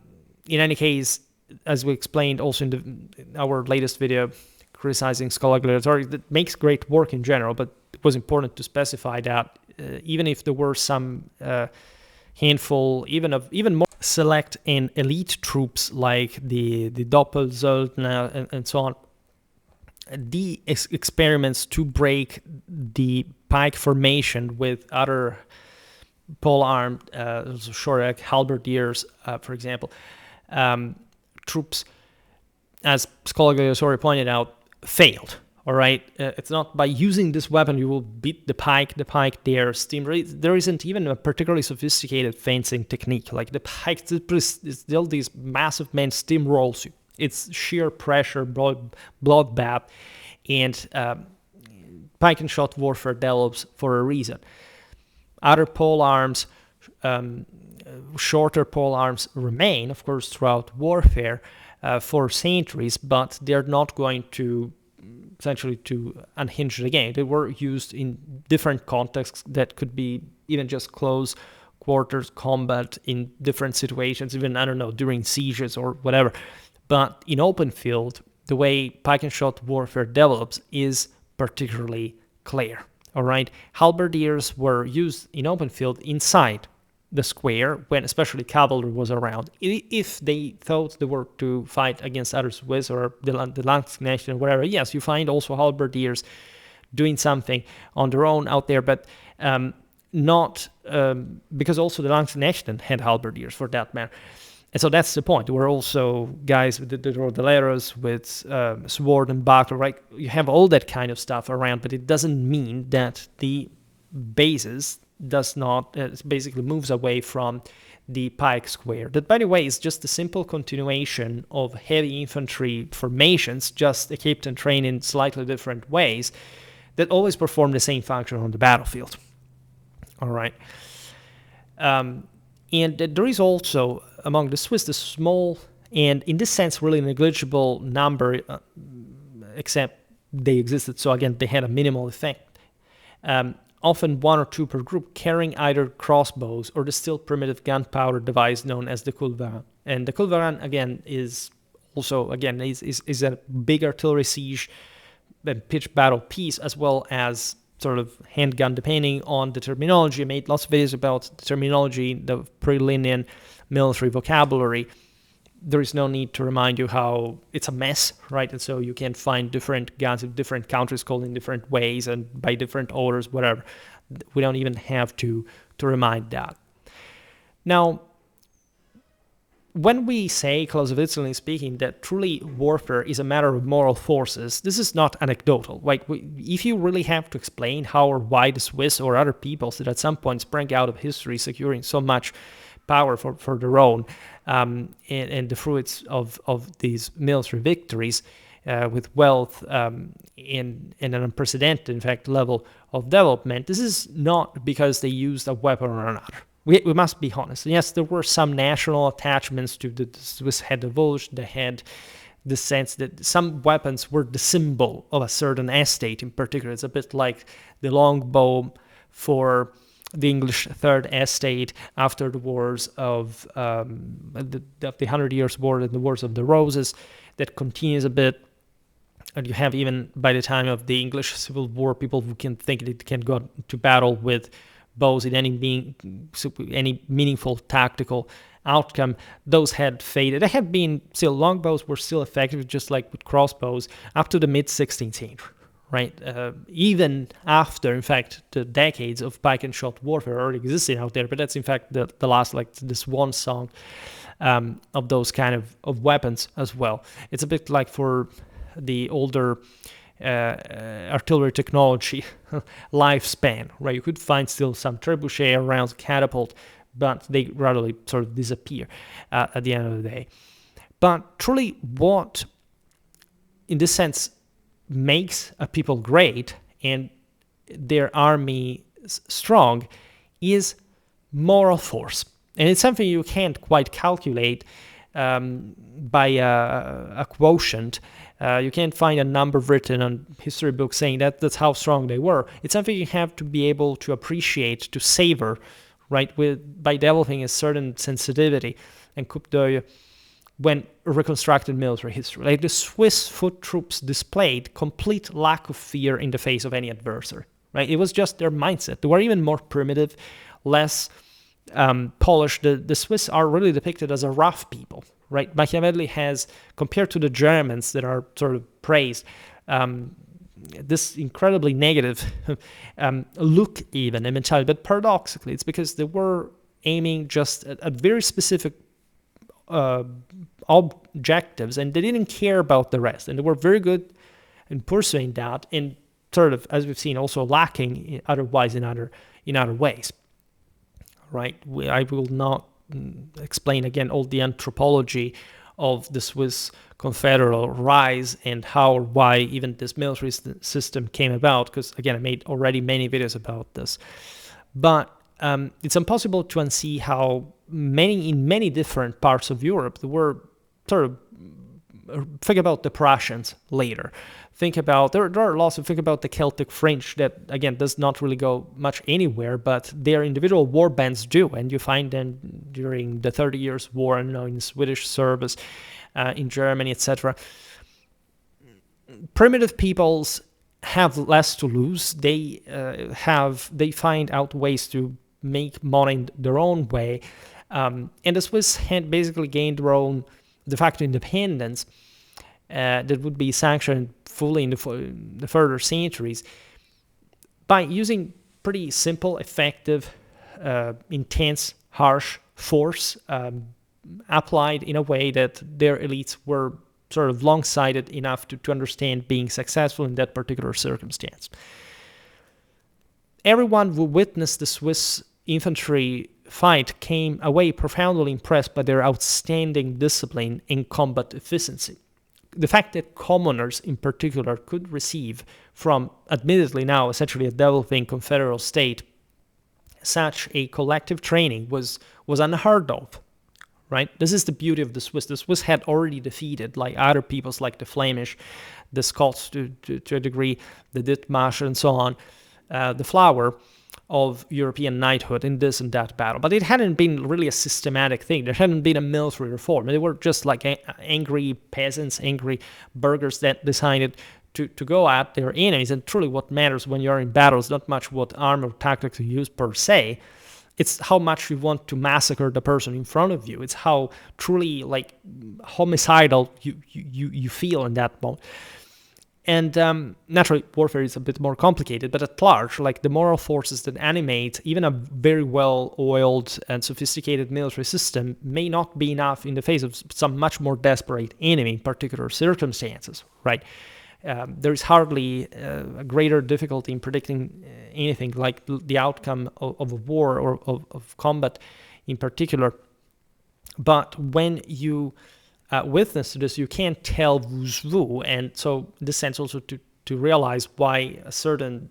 [SPEAKER 1] any case, as we explained also in our latest video, criticizing Schola Gladiatori, that makes great work in general, but it was important to specify that even if there were some handful, even more select and elite troops like the Doppelsöldner and so on, the experiments to break the pike formation with other pole-armed, short halberdiers, for example, troops, as Schola Gladiatori pointed out, failed. All right, it's not by using this weapon you will beat the pike there. There isn't even a particularly sophisticated fencing technique. Like the pike is still these massive men steamrolls you. It's sheer pressure, bloodbath, and pike and shot warfare develops for a reason. Other pole arms, shorter pole arms remain, of course, throughout warfare for centuries, but they're not going to essentially to unhinge the game. They were used in different contexts that could be even just close quarters combat in different situations, even, I don't know, during sieges or whatever. But in open field, the way pike and shot warfare develops is particularly clear. All right, halberdiers were used in open field inside the square when especially cavalry was around. If they thought they were to fight against other Swiss or the Landsknecht or whatever, yes, you find also halberdiers doing something on their own out there, but not because also the Landsknechten had halberdiers for that matter. And so that's the point. There were also guys with the rodeleros with sword and buckler, right? You have all that kind of stuff around, but it doesn't mean that the basis does not, basically moves away from the pike square. That, by the way, is just a simple continuation of heavy infantry formations, just equipped and trained in slightly different ways, that always perform the same function on the battlefield. All right. And there is also among the Swiss the small and, in this sense, really negligible number, except they existed, so again, they had a minimal effect. Often one or two per group carrying either crossbows or the still primitive gunpowder device known as the culverin. And the culverin, again, is also, again, is a big artillery siege and pitched battle piece, as well as sort of handgun, depending on the terminology. I made lots of videos about the terminology, the pre-Linnean military vocabulary. There is no need to remind you how it's a mess, right? And so you can find different guns in different countries called in different ways and by different orders, whatever. We don't even have to remind that. Now, when we say, Clausewitzerly speaking, that truly warfare is a matter of moral forces, this is not anecdotal. Like, if you really have to explain how or why the Swiss or other peoples that at some point sprang out of history securing so much power for their own and the fruits of these military victories with wealth and an unprecedented, in fact, level of development, this is not because they used a weapon or another. We must be honest. Yes, there were some national attachments to the Swiss had divulged. They had the sense that some weapons were the symbol of a certain estate in particular. It's a bit like the longbow for the English Third Estate after the wars of the 100 Years' War and the Wars of the Roses. That continues a bit. And you have, even by the time of the English Civil War, people who can think they can go to battle with bows in any meaningful tactical outcome. Those had faded. They had been still, longbows were still effective, just like with crossbows, up to the mid-16th century, right? Even after, in fact, the decades of pike and shot warfare already existing out there, but that's in fact the last, like this one song of those kind of weapons as well. It's a bit like for the older artillery technology lifespan, right? You could find still some trebuchet around, catapult, but they gradually sort of disappear at the end of the day. But truly, what, in this sense, makes a people great and their army strong is moral force. And it's something you can't quite calculate by a quotient. You can't find a number written on history books saying that's how strong they were. It's something you have to be able to appreciate, to savor, right, by developing a certain sensitivity and coup d'oeil when reconstructed military history. Like the Swiss foot troops displayed complete lack of fear in the face of any adversary, right? It was just their mindset. They were even more primitive, less polished. The Swiss are really depicted as a rough people, right? Machiavelli has, compared to the Germans that are sort of praised, this incredibly negative look even and mentality. But paradoxically, it's because they were aiming just at very specific objectives, and they didn't care about the rest. And they were very good in pursuing that, and sort of, as we've seen, also lacking otherwise in other ways. Right? I will not explain again all the anthropology of the Swiss confederal rise and how or why even this military system came about, because again, I made already many videos about this. But it's impossible to unsee how in many different parts of Europe there were sort of, think about the Prussians later. Think about, there are lots of, think about the Celtic French that, again, does not really go much anywhere, but their individual war bands do, and you find them during the 30 Years' War, in Swedish service, in Germany, etc. Primitive peoples have less to lose. They find out ways to make money in their own way, and the Swiss had basically gained their own de facto independence that would be sanctioned fully in the further centuries by using pretty simple, effective, intense, harsh force applied in a way that their elites were sort of long-sighted enough to understand being successful in that particular circumstance. Everyone who witnessed the Swiss infantry fight came away profoundly impressed by their outstanding discipline and combat efficiency. The fact that commoners in particular could receive from, admittedly now essentially a developing confederal state, such a collective training was unheard of, right? This is the beauty of the Swiss. The Swiss had already defeated like other peoples like the Flemish, the Scots to a degree, the Dithmarsh and so on, the flower of European knighthood in this and that battle. But it hadn't been really a systematic thing. There hadn't been a military reform. They were just like angry peasants, angry burghers that decided to go at their enemies. And truly what matters when you're in battle is not much what arm or tactics you use per se. It's how much you want to massacre the person in front of you. It's how truly like homicidal you feel in that moment. And naturally, warfare is a bit more complicated, but at large, like the moral forces that animate even a very well-oiled and sophisticated military system may not be enough in the face of some much more desperate enemy in particular circumstances, right? There is hardly a greater difficulty in predicting anything like the outcome of a war or of combat in particular. But when you witness to this, you can't tell who's who, and so in this sense also to realize why a certain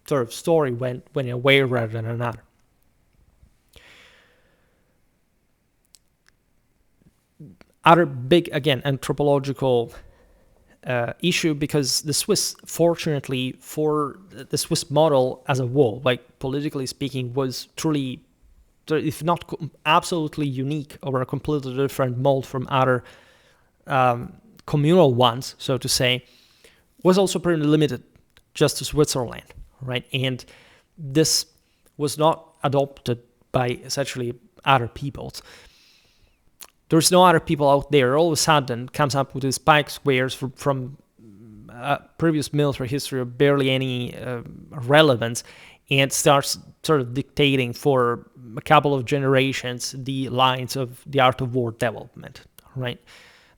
[SPEAKER 1] sort of story went in a way rather than another. Other big, again, anthropological issue, because the Swiss, fortunately for the Swiss model as a whole, like politically speaking, was truly, if not absolutely unique or a completely different mold from other communal ones, so to say, was also pretty limited just to Switzerland, right? And this was not adopted by essentially other peoples. There's no other people out there. All of a sudden comes up with these pike squares from previous military history of barely any relevance, and starts sort of dictating for a couple of generations the lines of the art of war development, right?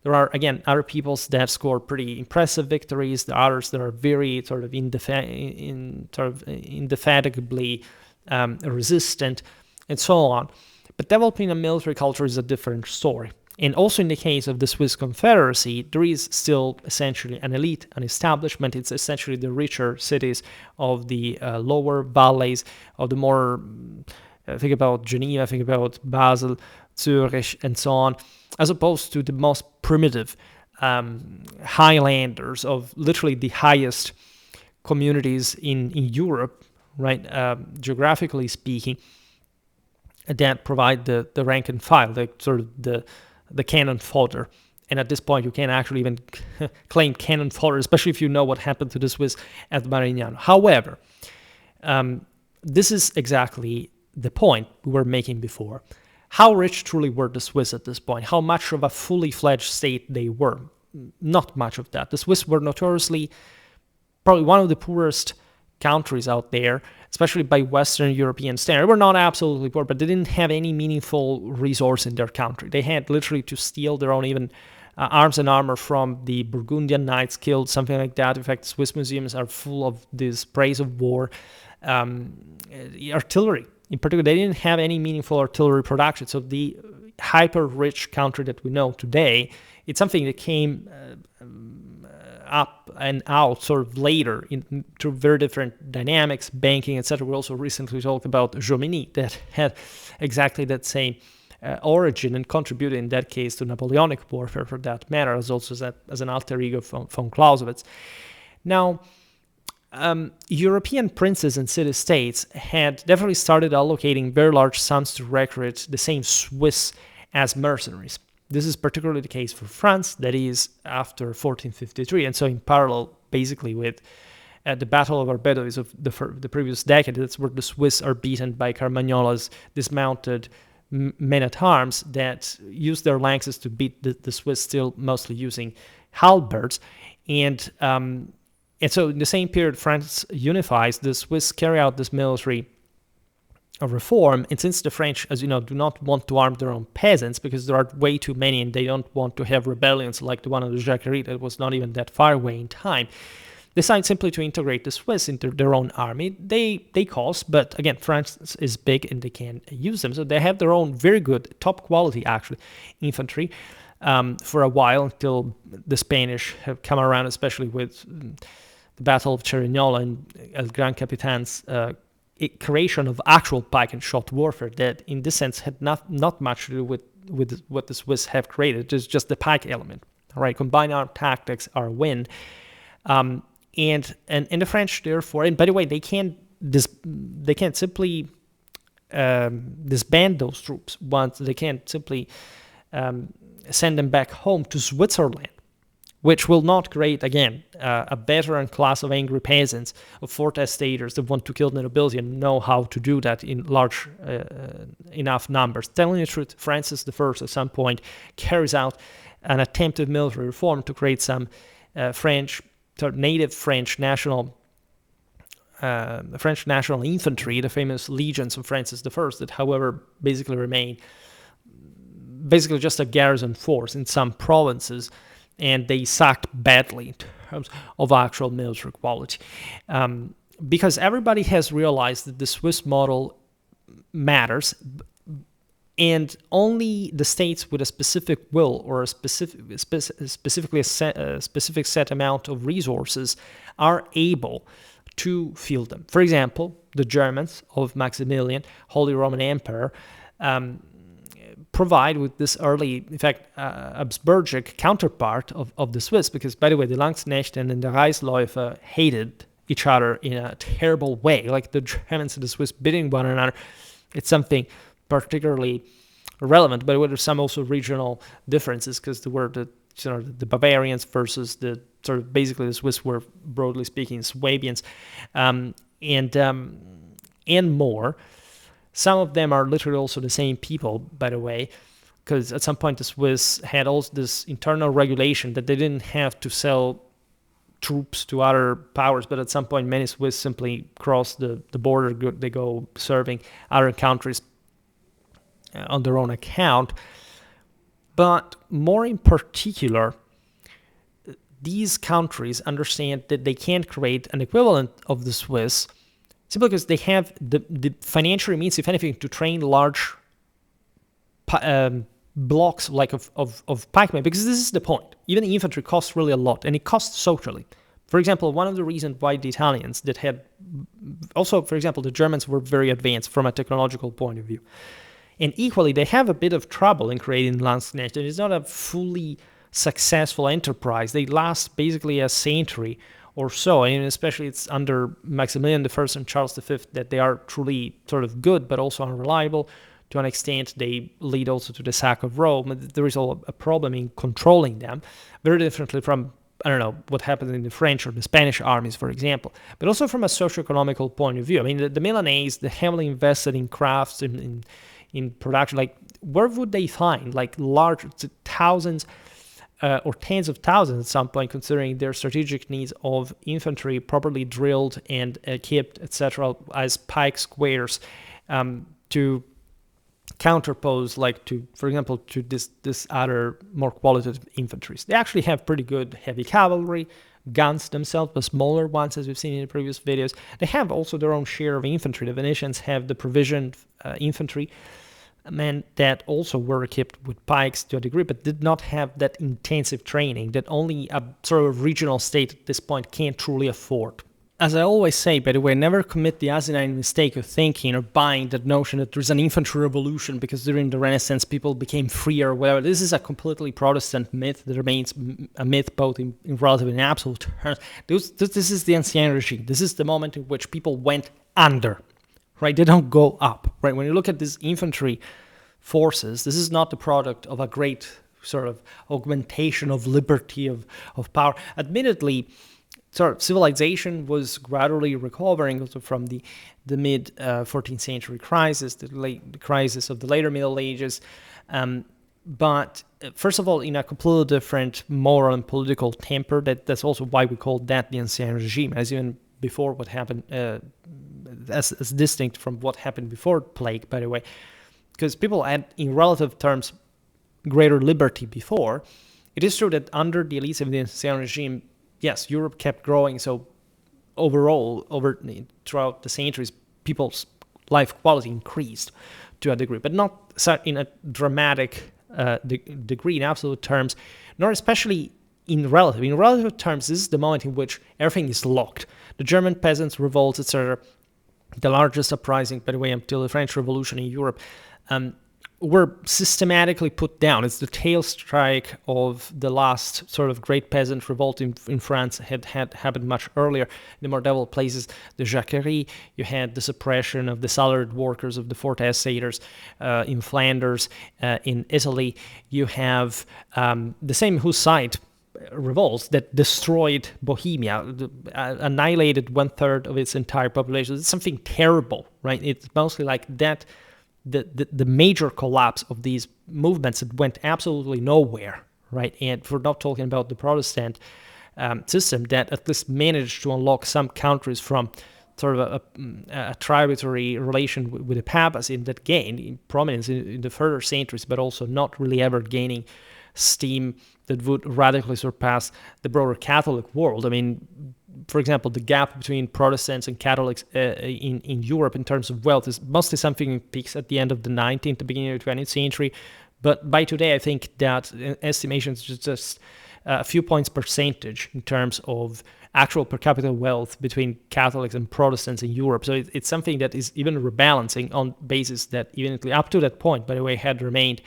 [SPEAKER 1] There are, again, other peoples that score pretty impressive victories. There are others that are very sort of indefatigably resistant, and so on. But developing a military culture is a different story. And also in the case of the Swiss Confederacy, there is still essentially an elite, an establishment. It's essentially the richer cities of the lower valleys, of the more, think about Geneva, think about Basel, Zurich, and so on, as opposed to the most primitive highlanders of literally the highest communities in Europe, right, geographically speaking, that provide the rank and file, the sort of the cannon fodder. And at this point, you can't actually even claim cannon fodder, especially if you know what happened to the Swiss at Marignano. However, this is exactly the point we were making before. How rich truly were the Swiss at this point? How much of a fully fledged state they were? Not much of that. The Swiss were notoriously probably one of the poorest countries out there, especially by Western European standards. They were not absolutely poor, but they didn't have any meaningful resource in their country. They had literally to steal their own even arms and armor from the Burgundian knights killed, something like that. In fact, Swiss museums are full of this praise of war. Artillery, in particular, they didn't have any meaningful artillery production. So the hyper-rich country that we know today, it's something that came up and out sort of later through very different dynamics, banking, etc. We also recently talked about Jomini that had exactly that same origin and contributed in that case to Napoleonic warfare for that matter, as also as an alter ego von Clausewitz. Now, European princes and city-states had definitely started allocating very large sums to recruit the same Swiss as mercenaries. This is particularly the case for France, that is after 1453, and so in parallel basically with at the Battle of Arbedo of the previous decade. That's where the Swiss are beaten by Carmagnola's dismounted men-at-arms that use their lances to beat the Swiss, still mostly using halberds. And so in the same period, France unifies. The Swiss carry out this military reform, and since the French, as you know, do not want to arm their own peasants because there are way too many and they don't want to have rebellions like the one of the Jacquerie that was not even that far away in time, decide simply to integrate the Swiss into their own army. They cost, but again, France is big and they can use them. So they have their own very good, top quality actually, infantry for a while until the Spanish have come around, especially with the Battle of Cerignola and El Gran Capitan's creation of actual pike and shot warfare that in this sense had not much to do with what the Swiss have created. It's just the pike element. All right, combined arm tactics are a win. And the French, therefore, and by the way, they can't simply disband those troops once. They can't simply send them back home to Switzerland, which will not create, again, a veteran class of angry peasants, of fortestators that want to kill the nobility and know how to do that in large enough numbers. Telling the truth, Francis I at some point carries out an attempted military reform to create some native French national infantry, the famous legions of Francis I, that, however, basically remain just a garrison force in some provinces, and they sucked badly in terms of actual military quality. Because everybody has realized that the Swiss model matters, and only the states with a specific will or a specific set amount of resources are able to field them. For example, the Germans of Maximilian, Holy Roman Emperor, provide with this early, in fact, Habsburgic counterpart of the Swiss, because, by the way, the Landsknechten and the Reisläufer hated each other in a terrible way, like the Germans and the Swiss beating one another. It's something particularly relevant, but there's some also regional differences, because there were the Bavarians versus the sort of basically the Swiss were, broadly speaking, Swabians, and more. Some of them are literally also the same people, by the way, because at some point the Swiss had also this internal regulation that they didn't have to sell troops to other powers, but at some point many Swiss simply cross the border, they go serving other countries on their own account. But more in particular, these countries understand that they can't create an equivalent of the Swiss simply because they have the financial means, if anything, to train large blocks like of pikemen, because this is the point. Even the infantry costs really a lot, and it costs socially. For example, one of the reasons why the Italians that had also, for example, the Germans were very advanced from a technological point of view. And equally, they have a bit of trouble in creating Landsknecht. It's not a fully successful enterprise. They last basically a century or so, and especially it's under Maximilian I and Charles V that they are truly sort of good, but also unreliable. To an extent, they lead also to the sack of Rome. There is a problem in controlling them, very differently from, I don't know, what happened in the French or the Spanish armies, for example, but also from a socio-economical point of view. I mean, the Milanese, they heavily invested in crafts, in production. Like, where would they find, like, large thousands or tens of thousands at some point, considering their strategic needs of infantry properly drilled and equipped, etc., as pike squares, to counterpose, like, to, for example, to this other more qualitative infantries. They actually have pretty good heavy cavalry, guns themselves, but smaller ones, as we've seen in the previous videos. They have also their own share of infantry. The Venetians have the provisioned infantry men that also were equipped with pikes to a degree, but did not have that intensive training that only a sort of regional state at this point can't truly afford. As I always say, by the way, never commit the asinine mistake of thinking or buying that notion that there's an infantry revolution because during the Renaissance people became freer or whatever. This is a completely Protestant myth that remains a myth both in relative and absolute terms. This is the Ancien Regime. This is the moment in which people went under, right? They don't go up, right? When you look at these infantry forces, this is not the product of a great sort of augmentation of liberty, of power. Admittedly, civilization was gradually recovering also from the mid 14th century crisis, the crisis of the later Middle Ages. But first of all, in a completely different moral and political temper. That's also why we call that the Ancien Regime, as even before what happened, as distinct from what happened before plague, by the way, because people had, in relative terms, greater liberty before. It is true that under the elites of the Ancien Regime, yes, Europe kept growing. So overall, throughout the centuries, people's life quality increased to a degree, but not in a dramatic degree in absolute terms, nor especially in relative. In relative terms, this is the moment in which everything is locked. The German peasants' revolts, etc., the largest uprising, by the way, until the French Revolution in Europe, were systematically put down. It's the tail strike of the last sort of great peasant revolt in France had happened much earlier. In the more developed places, the Jacquerie, you had the suppression of the salaried workers of the Fortesators in Flanders, in Italy. You have the same Hussite revolts that destroyed Bohemia, annihilated 1/3 of its entire population. It's something terrible, right? It's mostly like that. The major collapse of these movements that went absolutely nowhere, right? And we're not talking about the Protestant system that at least managed to unlock some countries from sort of a tributary relation with the papacy that gained prominence in the further centuries, but also not really ever gaining steam that would radically surpass the broader Catholic world. I mean, for example, the gap between Protestants and Catholics in Europe in terms of wealth is mostly something that peaks at the end of the 19th, the beginning of the 20th century. But by today, I think that estimation is just a few points percentage in terms of actual per capita wealth between Catholics and Protestants in Europe. So it's something that is even rebalancing on basis that even up to that point, by the way, had remained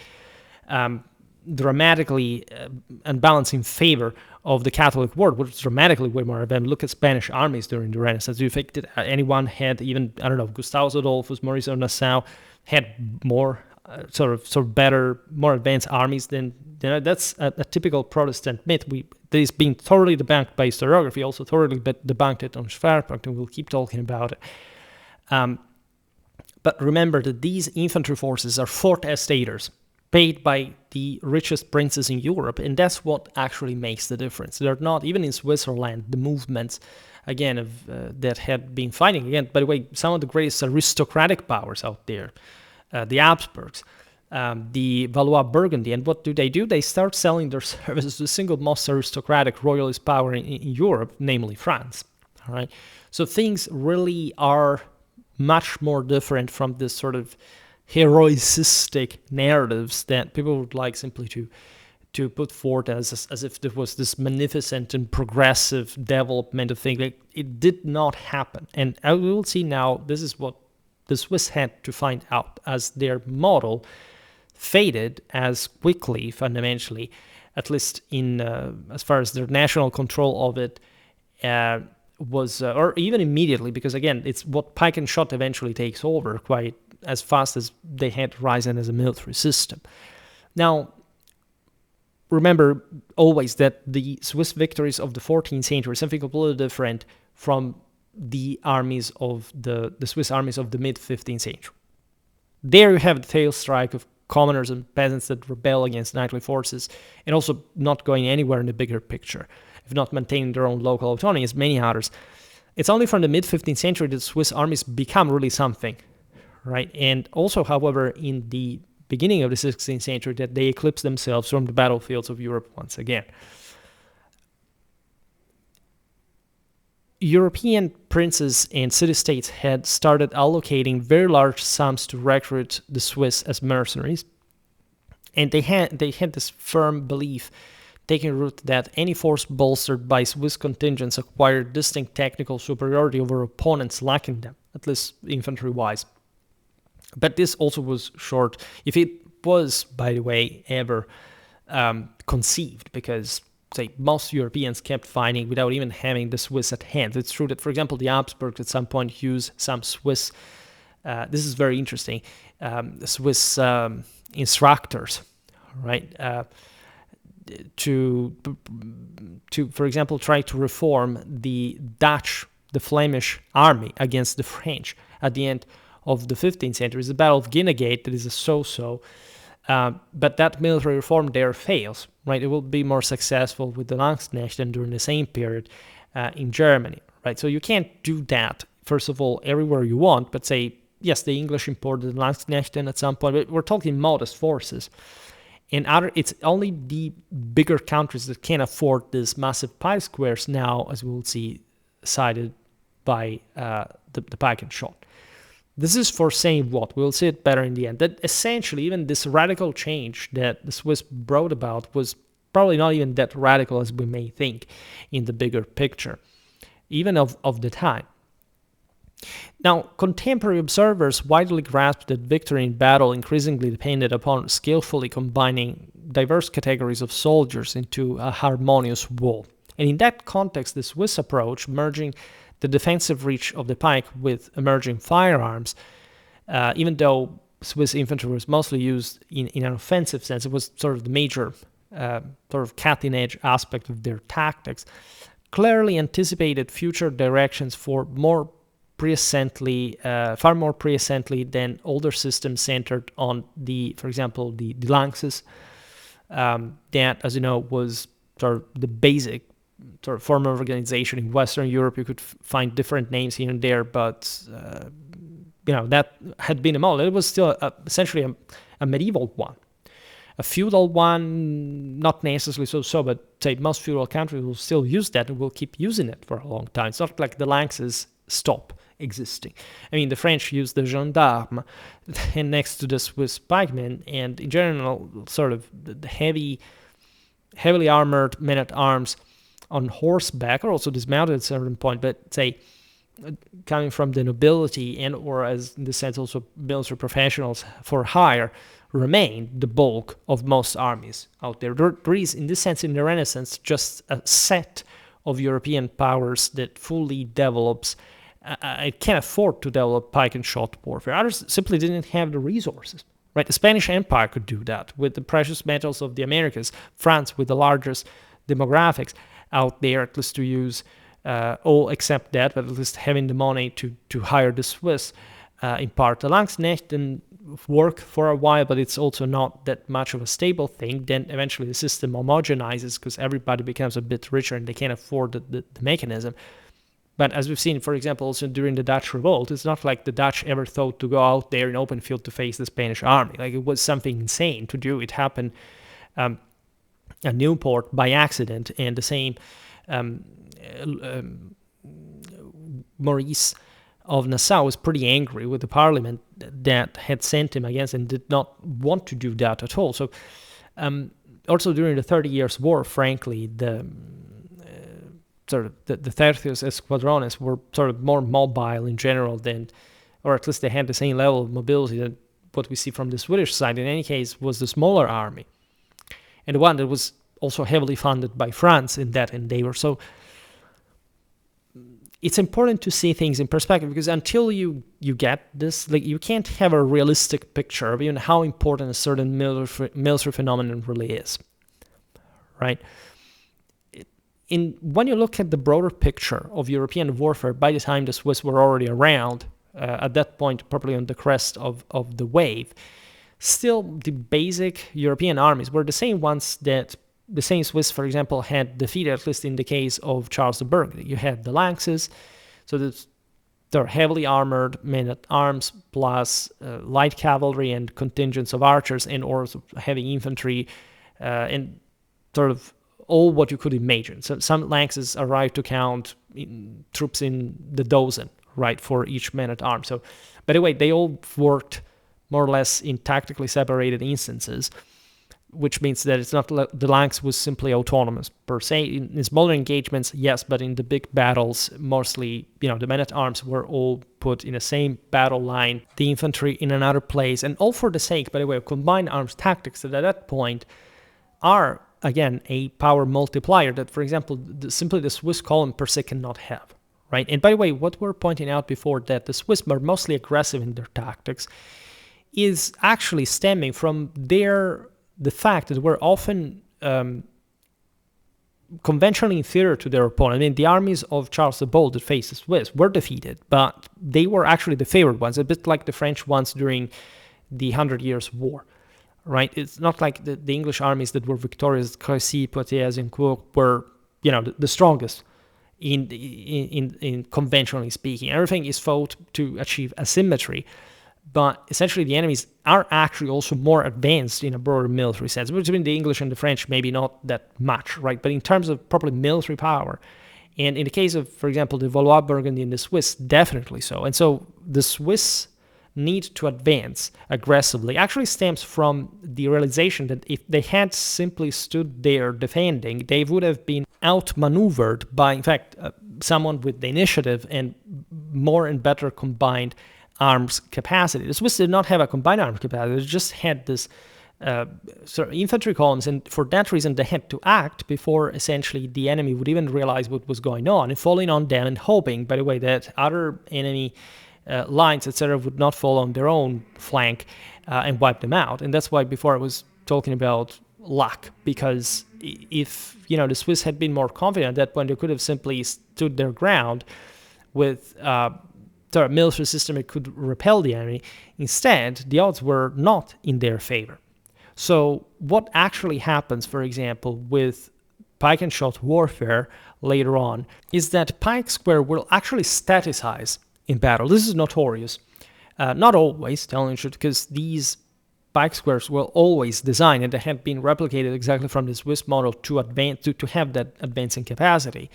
[SPEAKER 1] dramatically unbalanced in favor of the Catholic world, which is dramatically way more advanced. Look at Spanish armies during the Renaissance. Do you think that anyone had, even, I don't know, Gustavus Adolphus, Maurice of Nassau, had more sort of better, more advanced armies than that's a typical Protestant myth. That is being thoroughly debunked by historiography, also thoroughly debunked it on Schwerpunkt, and we'll keep talking about it. But remember that these infantry forces are Fortestators, paid by the richest princes in Europe, and that's what actually makes the difference. They're not, even in Switzerland, the movements, again, that had been fighting, again, by the way, some of the greatest aristocratic powers out there, the Habsburgs, the Valois-Burgundy, and what do? They start selling their services to the single most aristocratic royalist power in Europe, namely France, all right? So things really are much more different from this sort of heroicistic narratives that people would like simply to put forth as if there was this magnificent and progressive development of things. Like, it did not happen. And I will see now, this is what the Swiss had to find out, as their model faded as quickly, fundamentally, at least in as far as their national control of it was, or even immediately, because again, it's what pike and shot eventually takes over quite as fast as they had risen as a military system. Now, remember always that the Swiss victories of the 14th century are something completely different from the armies of the Swiss armies of the mid-15th century. There you have the tail strike of commoners and peasants that rebel against knightly forces, and also not going anywhere in the bigger picture, if not maintaining their own local autonomy, as many others. It's only from the mid-15th century that Swiss armies become really something, right? And also, however, in the beginning of the 16th century, that they eclipse themselves from the battlefields of Europe once again. European princes and city-states had started allocating very large sums to recruit the Swiss as mercenaries, and they had this firm belief taking root that any force bolstered by Swiss contingents acquired distinct technical superiority over opponents lacking them, at least infantry-wise. But this also was short, if it was, by the way, ever conceived, because, say, most Europeans kept fighting without even having the Swiss at hand. It's true that, for example, the Habsburgs at some point used some Swiss, this is very interesting, Swiss instructors, right? for example, try to reform the Flemish army against the French at the end of the 15th century. It's the Battle of Guinegate that is a so-so, but that military reform there fails, right? It will be more successful with the Landsknechten during the same period in Germany, right? So you can't do that, first of all, everywhere you want, but say, yes, the English imported Landsknechten at some point, but we're talking modest forces. It's only the bigger countries that can afford these massive pike squares now, as we will see, sided by the pike and shot. This is for saying what? We'll see it better in the end. That essentially, even this radical change that the Swiss brought about was probably not even that radical as we may think in the bigger picture, even of the time. Now, contemporary observers widely grasped that victory in battle increasingly depended upon skillfully combining diverse categories of soldiers into a harmonious whole. And in that context, the Swiss approach, merging the defensive reach of the pike with emerging firearms, even though Swiss infantry was mostly used in an offensive sense, it was sort of the major sort of cutting-edge aspect of their tactics, clearly anticipated future directions for far more presciently than older systems centered on for example, the lances, that, as you know, was sort of the basic sort of form of organization in Western Europe. You could find different names here and there, but that had been a model. It was still essentially a medieval one. A feudal one, not necessarily so, but say most feudal countries will still use that and will keep using it for a long time. It's not like the lances stop existing. I mean, the French used the gendarme and next to the Swiss pikemen, and in general, sort of the heavily armored men-at-arms on horseback, or also dismounted at a certain point, but say, coming from the nobility and or as in the sense also military professionals for hire, remained the bulk of most armies out there. There is, in this sense, in the Renaissance, just a set of European powers that fully develops. It can't afford to develop pike and shot warfare. Others simply didn't have the resources. Right? The Spanish Empire could do that with the precious metals of the Americas. France, with the largest demographics out there, at least to use all except that, but at least having the money to hire the Swiss in part. The Landsknechten work for a while, but it's also not that much of a stable thing. Then eventually the system homogenizes because everybody becomes a bit richer and they can't afford the mechanism. But as we've seen, for example, also during the Dutch Revolt, it's not like the Dutch ever thought to go out there in open field to face the Spanish army. Like, it was something insane to do. It happened at Newport by accident, and the same Maurice of Nassau was pretty angry with the parliament that had sent him against and did not want to do that at all. So also during the 30 Years' War, frankly, the Tercios Esquadrones were sort of more mobile in general than, or at least they had the same level of mobility that what we see from the Swedish side, in any case, was the smaller army. And the one that was also heavily funded by France in that endeavor. So it's important to see things in perspective, because until you get this, like, you can't have a realistic picture of even how important a certain military phenomenon really is, right? When you look at the broader picture of European warfare, by the time the Swiss were already around, at that point probably on the crest of the wave, still the basic European armies were the same ones that the same Swiss, for example, had defeated, at least in the case of Charles the Burgundy. You had the lances, so they're heavily armored men-at-arms, plus light cavalry and contingents of archers, and also heavy infantry, and sort of all what you could imagine. So some lances arrived to count troops in the dozen, right, for each man-at-arms. So, by the way, they all worked more or less in tactically separated instances, which means that it's not the lance was simply autonomous per se. In smaller engagements, yes, but in the big battles, mostly, the men-at-arms were all put in the same battle line, the infantry in another place, and all for the sake, by the way, of combined arms tactics that at that point are, again, a power multiplier that, for example, simply the Swiss column per se cannot have, right? And by the way, what we're pointing out before, that the Swiss were mostly aggressive in their tactics, is actually stemming from the fact that we're often conventionally inferior to their opponent. I mean, the armies of Charles the Bold that faced the Swiss were defeated, but they were actually the favored ones, a bit like the French ones during the 100 Years' War, right? It's not like the English armies that were victorious, Crécy, Poitiers, and Cook, were, the strongest in conventionally speaking. Everything is fought to achieve asymmetry, but essentially the enemies are actually also more advanced in a broader military sense. Between the English and the French, maybe not that much, right? But in terms of properly military power, and in the case of, for example, the Valois, Burgundy, and the Swiss, definitely so. And so the Swiss need to advance aggressively actually stems from the realization that if they had simply stood there defending, they would have been outmaneuvered by, in fact, someone with the initiative and more and better combined arms capacity. The Swiss did not have a combined arms capacity, they just had this sort of infantry columns, and for that reason they had to act before essentially the enemy would even realize what was going on, and falling on them and hoping, by the way, that other enemy lines, etc., would not fall on their own flank and wipe them out. And that's why before I was talking about luck, because if the Swiss had been more confident at that point, they could have simply stood their ground with a military system that could repel the enemy. Instead, the odds were not in their favor. So what actually happens, for example, with pike and shot warfare later on, is that pike square will actually staticize in battle. This is notorious. Not always, telling the truth, because these pike squares were always designed and they have been replicated exactly from the Swiss model to have that advancing capacity.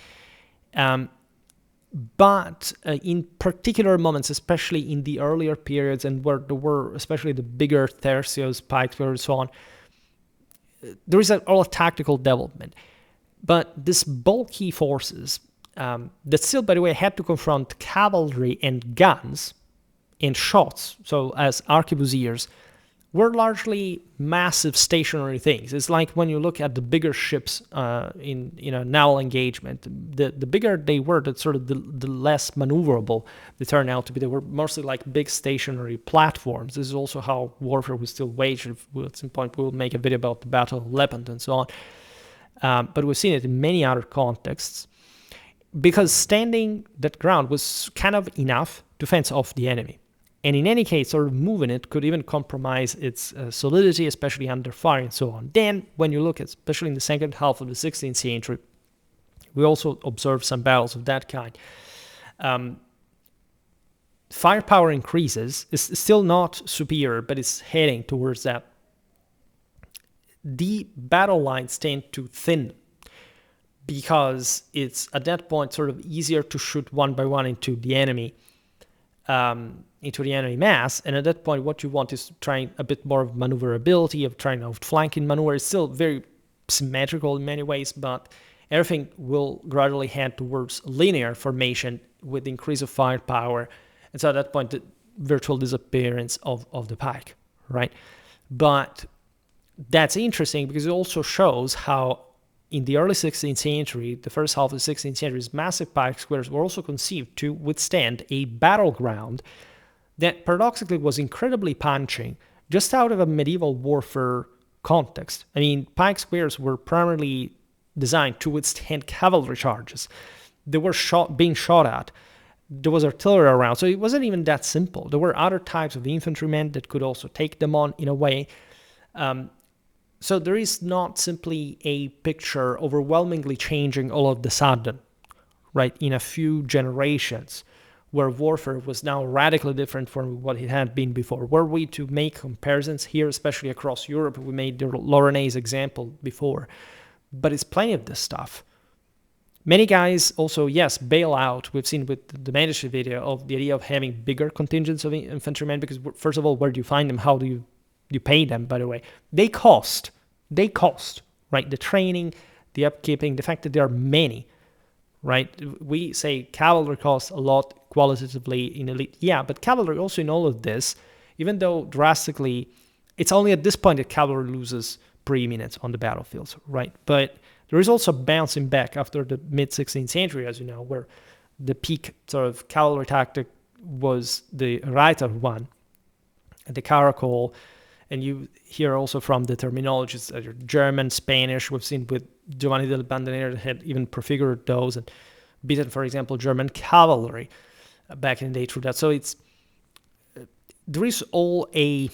[SPEAKER 1] But in particular moments, especially in the earlier periods and where there were especially the bigger tercios, pike squares, and so on, there is all a tactical development. But these bulky forces that still, by the way, had to confront cavalry and guns and shots, so as arquebusiers, were largely massive stationary things. It's like when you look at the bigger ships in naval engagement, the bigger they were, the less maneuverable they turned out to be. They were mostly like big stationary platforms. This is also how warfare was still waged. At some point we'll make a video about the Battle of Lepanto and so on. But we've seen it in many other contexts, because standing that ground was kind of enough to fence off the enemy. And in any case, sort of moving it could even compromise its solidity, especially under fire and so on. Then, when you look at, especially in the second half of the 16th century, we also observe some battles of that kind. Firepower increases. It's still not superior, but it's heading towards that. The battle lines tend to thin, because it's at that point sort of easier to shoot one by one into the enemy mass, and at that point what you want is trying a bit more of maneuverability, of trying outflanking maneuver. It's still very symmetrical in many ways, but everything will gradually head towards linear formation with the increase of firepower, and so at that point the virtual disappearance of the pike, right? But that's interesting because it also shows how in the early 16th century, the first half of the 16th century, massive pike squares were also conceived to withstand a battleground that paradoxically was incredibly punching, just out of a medieval warfare context. I mean, pike squares were primarily designed to withstand cavalry charges. They were being shot at. There was artillery around, so it wasn't even that simple. There were other types of infantrymen that could also take them on in a way. So there is not simply a picture overwhelmingly changing all of the sudden, right, in a few generations, where warfare was now radically different from what it had been before. Were we to make comparisons here, especially across Europe, we made the Lorrainese example before, but it's plenty of this stuff. Many guys also, yes, bail out. We've seen with the Medici video of the idea of having bigger contingents of infantrymen, because first of all, where do you find them? How do you pay them, by the way? They cost, right? The training, the upkeeping, the fact that there are many, right? We say cavalry costs a lot qualitatively in elite. Yeah, but cavalry also in all of this, even though drastically, it's only at this point that cavalry loses preeminence on the battlefields, right? But there is also bouncing back after the mid-16th century, as you know, where the peak sort of cavalry tactic was the Reiter one, the caracole, And you hear also from the terminologies that are German, Spanish. We've seen with Giovanni del Bandinello had even prefigured those and beaten, for example, German cavalry back in the day through that. So there is all a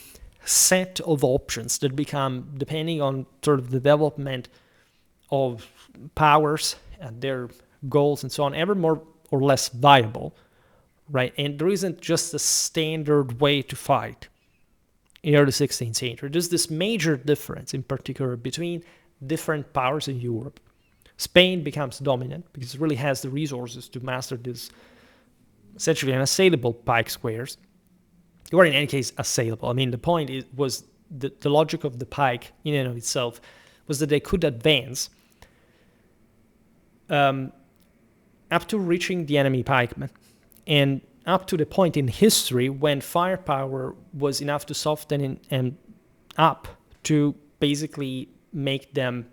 [SPEAKER 1] set of options that become, depending on sort of the development of powers and their goals and so on, ever more or less viable, right? And there isn't just a standard way to fight in the early 16th century. There's this major difference, in particular, between different powers in Europe. Spain becomes dominant because it really has the resources to master this essentially unassailable pike squares. Or in any case, assailable. I mean, the point was the logic of the pike in and of itself was that they could advance up to reaching the enemy pikemen, and up to the point in history when firepower was enough to soften and up to basically make them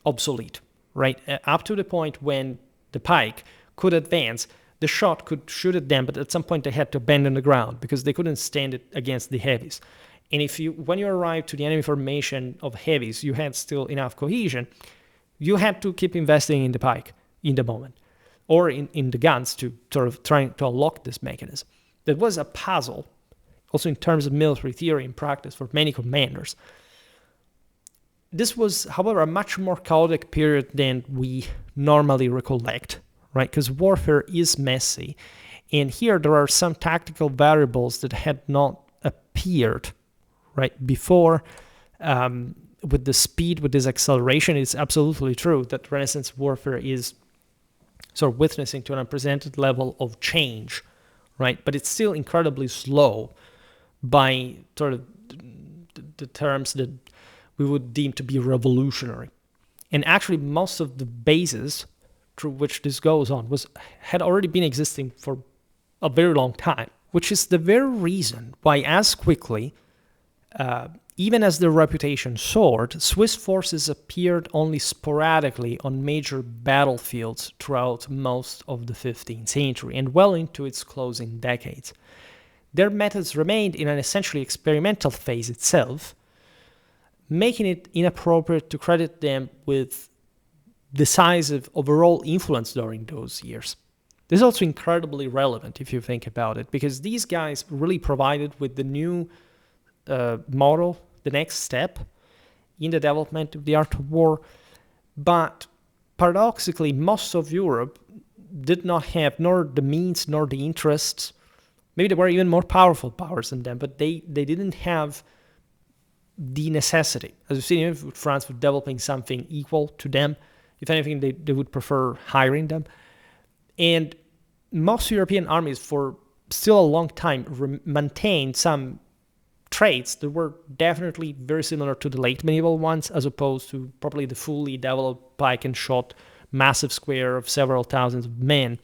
[SPEAKER 1] obsolete, right? Up to the point when the pike could advance, the shot could shoot at them, but at some point they had to abandon the ground because they couldn't stand it against the heavies. And when you arrived to the enemy formation of heavies, you had still enough cohesion, you had to keep investing in the pike in the moment, or in the guns to sort of trying to unlock this mechanism. That was a puzzle, also in terms of military theory and practice for many commanders. This was, however, a much more chaotic period than we normally recollect, right? Because warfare is messy. And here there are some tactical variables that had not appeared, right, before. With the speed, with this acceleration, it's absolutely true that Renaissance warfare is sort of witnessing to an unprecedented level of change, right? But it's still incredibly slow by sort of the terms that we would deem to be revolutionary. And actually, most of the bases through which this goes on had already been existing for a very long time, which is the very reason why as quickly, even as their reputation soared, Swiss forces appeared only sporadically on major battlefields throughout most of the 15th century and well into its closing decades. Their methods remained in an essentially experimental phase itself, making it inappropriate to credit them with decisive overall influence during those years. This is also incredibly relevant if you think about it, because these guys really provided with the new model, the next step in the development of the art of war. But paradoxically, most of Europe did not have nor the means nor the interests. Maybe there were even more powerful powers than them, but they didn't have the necessity. As we've seen, even with France for developing something equal to them. If anything, they would prefer hiring them. And most European armies for still a long time maintained some traits that were definitely very similar to the late medieval ones, as opposed to probably the fully developed pike and shot massive square of several thousands of men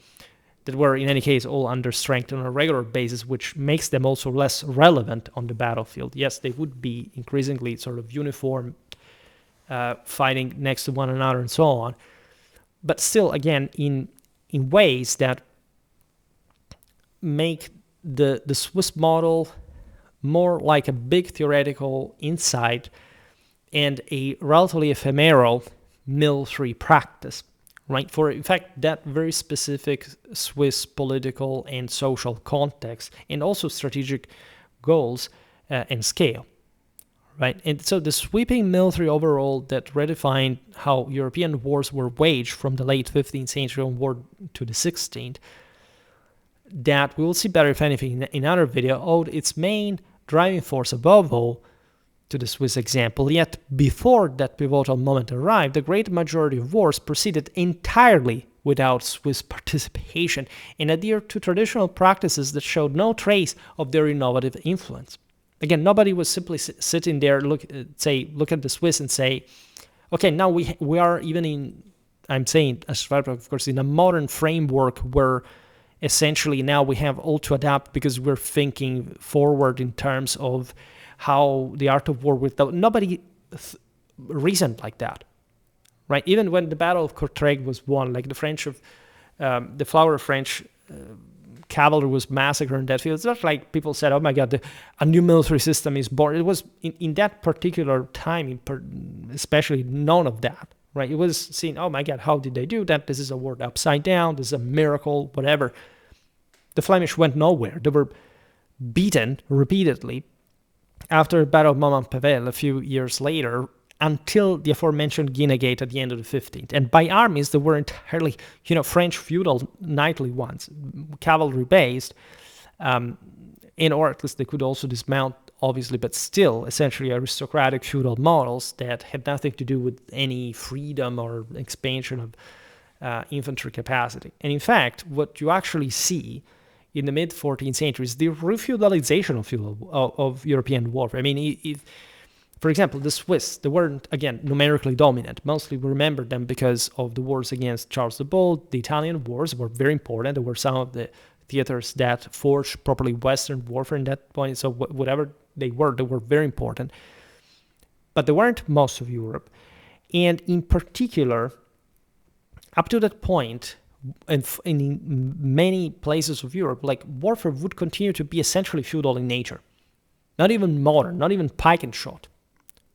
[SPEAKER 1] that were in any case all under strength on a regular basis, which makes them also less relevant on the battlefield. Yes, they would be increasingly sort of uniform, fighting next to one another and so on, but still, again, in ways that make the Swiss model more like a big theoretical insight and a relatively ephemeral military practice, right? For, in fact, that very specific Swiss political and social context, and also strategic goals and scale, right? And so the sweeping military overhaul that redefined how European wars were waged from the late 15th century onward to the 16th, that we will see better, if anything, in another video, owed its main driving force above all to the Swiss example. Yet before that pivotal moment arrived, the great majority of wars proceeded entirely without Swiss participation and adhered to traditional practices that showed no trace of their innovative influence. Again, nobody was simply sitting there, look at the Swiss and say, okay, now we are even in, I'm saying, as Schwerpunkt, of course, in a modern framework where essentially now we have all to adapt because we're thinking forward in terms of how the art of war with nobody reasoned like that, right? Even when the Battle of Courtrai was won, like the French of the Flower of French cavalry was massacred in that field. It's not like people said, oh my God, a new military system is born. It was in that particular time, especially none of that, right? It was seen, oh my God, how did they do that? This is a world upside down. This is a miracle, whatever. The Flemish went nowhere. They were beaten repeatedly after the Battle of Montpavel a few years later, until the aforementioned Guinea Gate at the end of the 15th. And by armies, they were entirely, French feudal knightly ones, cavalry-based, or at least they could also dismount, obviously, but still essentially aristocratic feudal models that had nothing to do with any freedom or expansion of infantry capacity. And in fact, what you actually see in the mid-14th century is the refeudalization of European warfare. I mean, for example, the Swiss, they weren't, again, numerically dominant. Mostly we remember them because of the wars against Charles the Bold. The Italian wars were very important. They were some of the theaters that forged properly Western warfare in that point. So whatever they were very important. But they weren't most of Europe. And in particular, up to that point, and in many places of Europe, like warfare would continue to be essentially feudal in nature. Not even modern, not even pike and shot.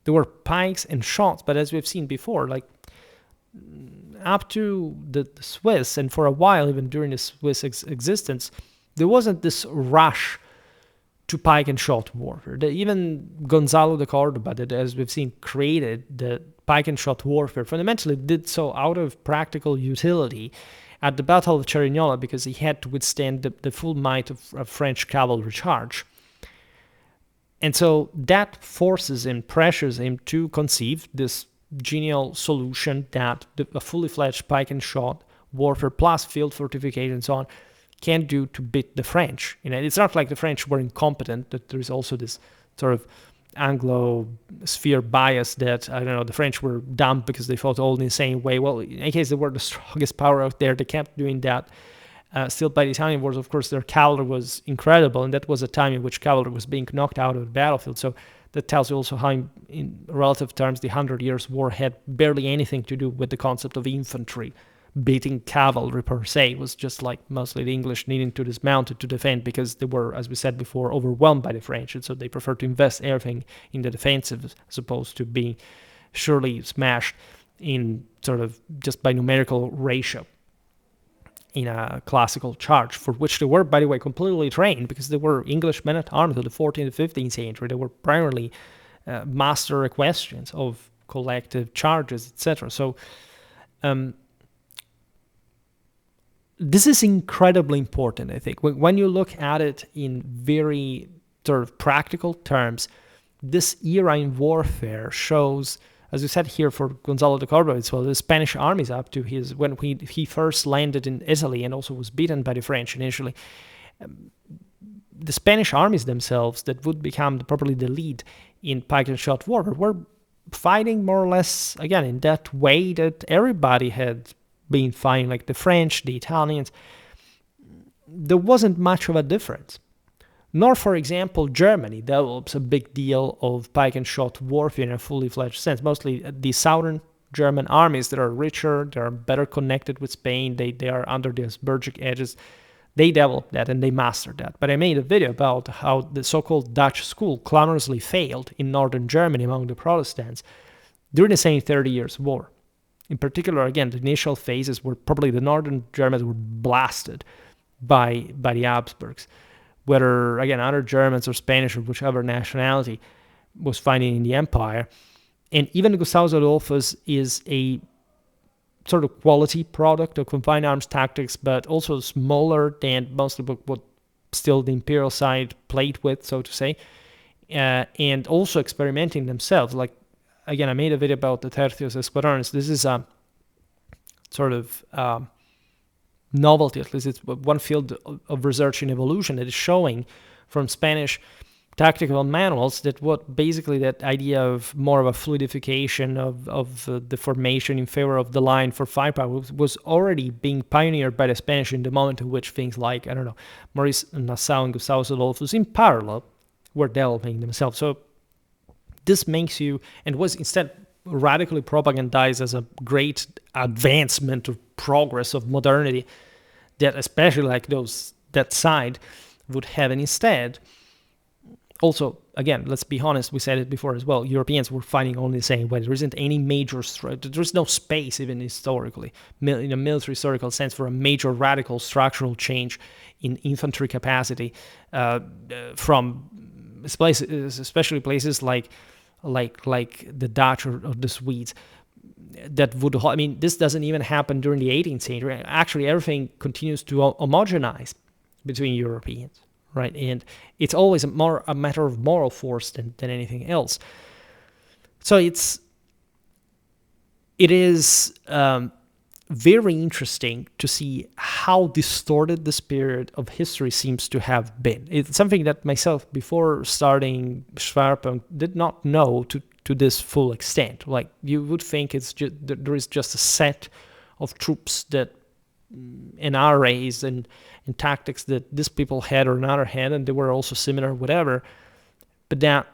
[SPEAKER 1] There were pikes and shots, but as we've seen before, like up to the Swiss, and for a while, even during the Swiss existence, there wasn't this rush to pike and shot warfare. Even Gonzalo de Cordoba, that as we've seen, created the pike and shot warfare, fundamentally did so out of practical utility at the Battle of Cerignola, because he had to withstand the full might of a French cavalry charge. And so that forces him, pressures him to conceive this genial solution that a fully fledged pike and shot warfare plus field fortification and so on can do to beat the French. It's not like the French were incompetent, that there is also this sort of Anglo-sphere bias that, the French were dumb because they fought all in the same way. Well, in any case, they were the strongest power out there. They kept doing that. Still, by the Italian wars, of course, their cavalry was incredible, and that was a time in which cavalry was being knocked out of the battlefield. So that tells you also how, in relative terms, the 100 Years' War had barely anything to do with the concept of infantry beating cavalry per se. It was just like mostly the English needing to dismount to defend, because they were, as we said before, overwhelmed by the French, and so they preferred to invest everything in the defensive as opposed to being surely smashed in sort of just by numerical ratio in a classical charge, for which they were, by the way, completely trained, because they were English men-at-arms of the 14th and 15th century. They were primarily master equestrians of collective charges, etc. So this is incredibly important, I think. When you look at it in very sort of practical terms, this era in warfare shows, as we said here for Gonzalo de Cordoba as well, the Spanish armies up to when he first landed in Italy and also was beaten by the French initially. The Spanish armies themselves, that would become probably the lead in pike and shot warfare, were fighting more or less, again, in that way that everybody had been fighting, like the French, the Italians. There wasn't much of a difference. Nor, for example, Germany develops a big deal of pike and shot warfare in a fully fledged sense. Mostly the southern German armies that are richer, they are better connected with Spain, they are under the Habsburgic edges, they developed that and they mastered that. But I made a video about how the so-called Dutch school clamorously failed in northern Germany among the Protestants during the same 30 Years' War. In particular, again, the initial phases were probably the northern Germans were blasted by the Habsburgs. Whether, again, other Germans or Spanish or whichever nationality was fighting in the empire. And even Gustavus Adolphus is a sort of quality product of confined arms tactics, but also smaller than most of what still the imperial side played with, so to say, and also experimenting themselves. Like, again, I made a video about the Tercios Esquadrones. This is a sort of novelty, at least it's one field of research in evolution that is showing from Spanish tactical manuals that what basically that idea of more of a fluidification of the formation in favor of the line for firepower was already being pioneered by the Spanish in the moment in which things like, Maurice Nassau and Gustavus Adolphus in parallel were developing themselves. So this makes you, and was instead radically propagandized as a great advancement of progress of modernity, that especially like those that side would have. And instead, also, again, let's be honest, we said it before as well, Europeans were fighting only the same way. There isn't any major, there's no space even historically, in a military historical sense, for a major radical structural change in infantry capacity from places, especially places like the Dutch or the Swedes. That would, I mean, this doesn't even happen during the 18th century. Actually, everything continues to homogenize between Europeans. Right, and it's always a matter of moral force than anything else. So it is very interesting to see how distorted this period of history seems to have been. It's something that myself, before starting Schwerpunkt, did not know to this full extent. Like, you would think there is just a set of troops that and arrays and tactics that these people had or another had, and they were also similar, whatever. But that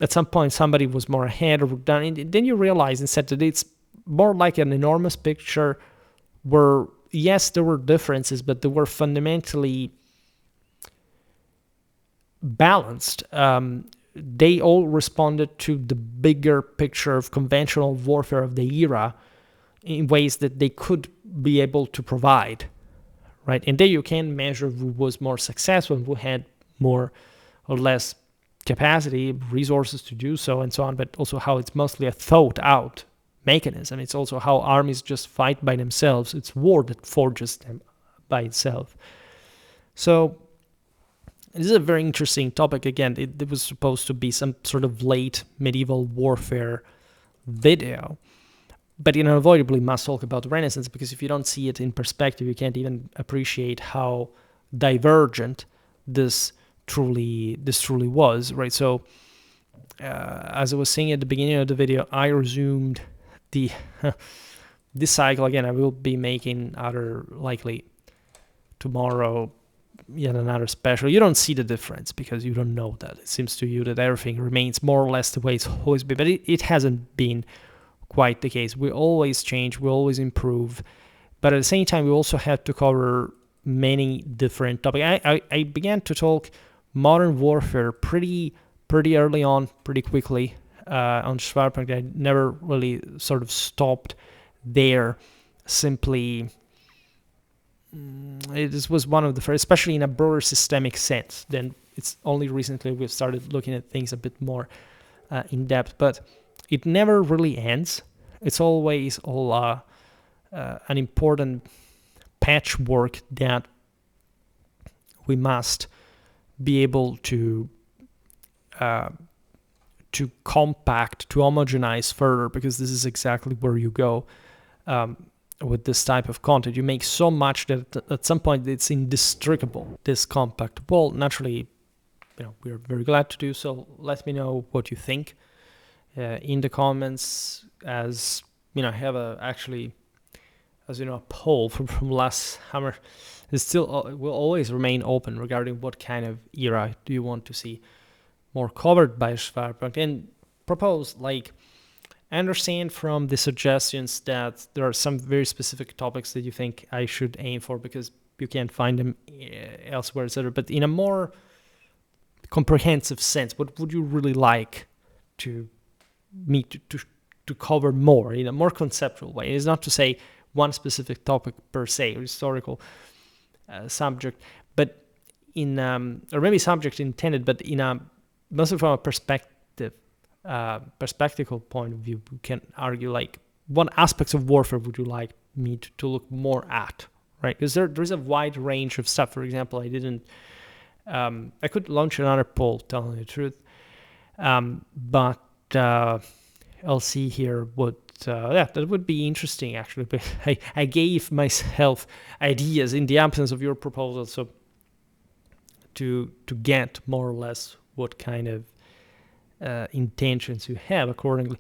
[SPEAKER 1] at some point somebody was more ahead or done, and then you realize instead that it's more like an enormous picture where, yes, there were differences, but they were fundamentally balanced. They all responded to the bigger picture of conventional warfare of the era in ways that they could be able to provide, right? And then you can measure who was more successful, who had more or less capacity, resources to do so, and so on, but also how it's mostly a thought-out mechanism. It's also how armies just fight by themselves. It's war that forges them by itself. So this is a very interesting topic. Again, it was supposed to be some sort of late medieval warfare video, but you unavoidably must talk about the Renaissance, because if you don't see it in perspective, you can't even appreciate how divergent this truly was, right? So as I was saying at the beginning of the video, I resumed this cycle again. I will be making other, likely tomorrow, yet another special. You don't see the difference because you don't know that. It seems to you that everything remains more or less the way it's always been, but it hasn't been quite the case. We always change, we always improve, but at the same time we also had to cover many different topics. I began to talk modern warfare pretty early on, pretty quickly on Schwerpunkt. I never really sort of stopped there. Simply, this was one of the first, especially in a broader systemic sense. Then it's only recently we've started looking at things a bit more in depth, but it never really ends. It's always all an important patchwork that we must be able to compact, to homogenize further, because this is exactly where you go with this type of content. You make so much that at some point it's indestructible, this compact. Well, naturally, we're very glad to do so. Let me know what you think in the comments. As I have a poll from last summer. It still will always remain open regarding what kind of era do you want to see more covered by Schwerpunkt, and propose, like, I understand from the suggestions that there are some very specific topics that you think I should aim for because you can't find them elsewhere, etc. But in a more comprehensive sense, what would you really like me to cover more in a more conceptual way? It's not to say one specific topic per se, or historical subject, but or maybe subject intended, but in a mostly from a perspectival point of view. We can argue, like, what aspects of warfare would you like me to look more at, right? Because there's a wide range of stuff. For example, I could launch another poll, telling the truth, but I'll see here what that would be interesting, actually. But I gave myself ideas in the absence of your proposal, so to get more or less what kind of intentions you have accordingly.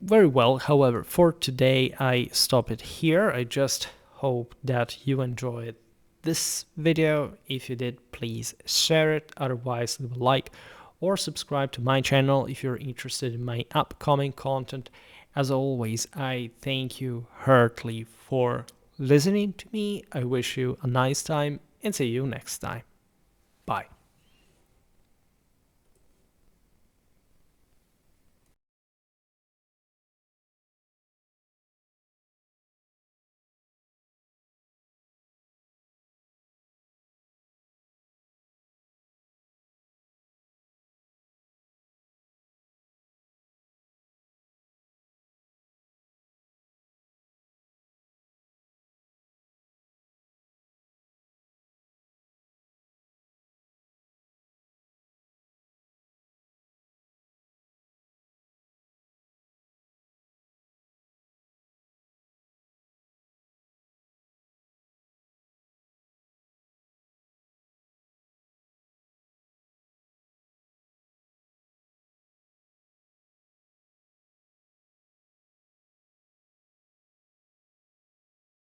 [SPEAKER 1] Very well. However, for today I stop it here. I just hope that you enjoyed this video. If you did, please share it. Otherwise, leave a like or subscribe to my channel if you're interested in my upcoming content. As always, I thank you heartily for listening to me. I wish you a nice time and see you next time.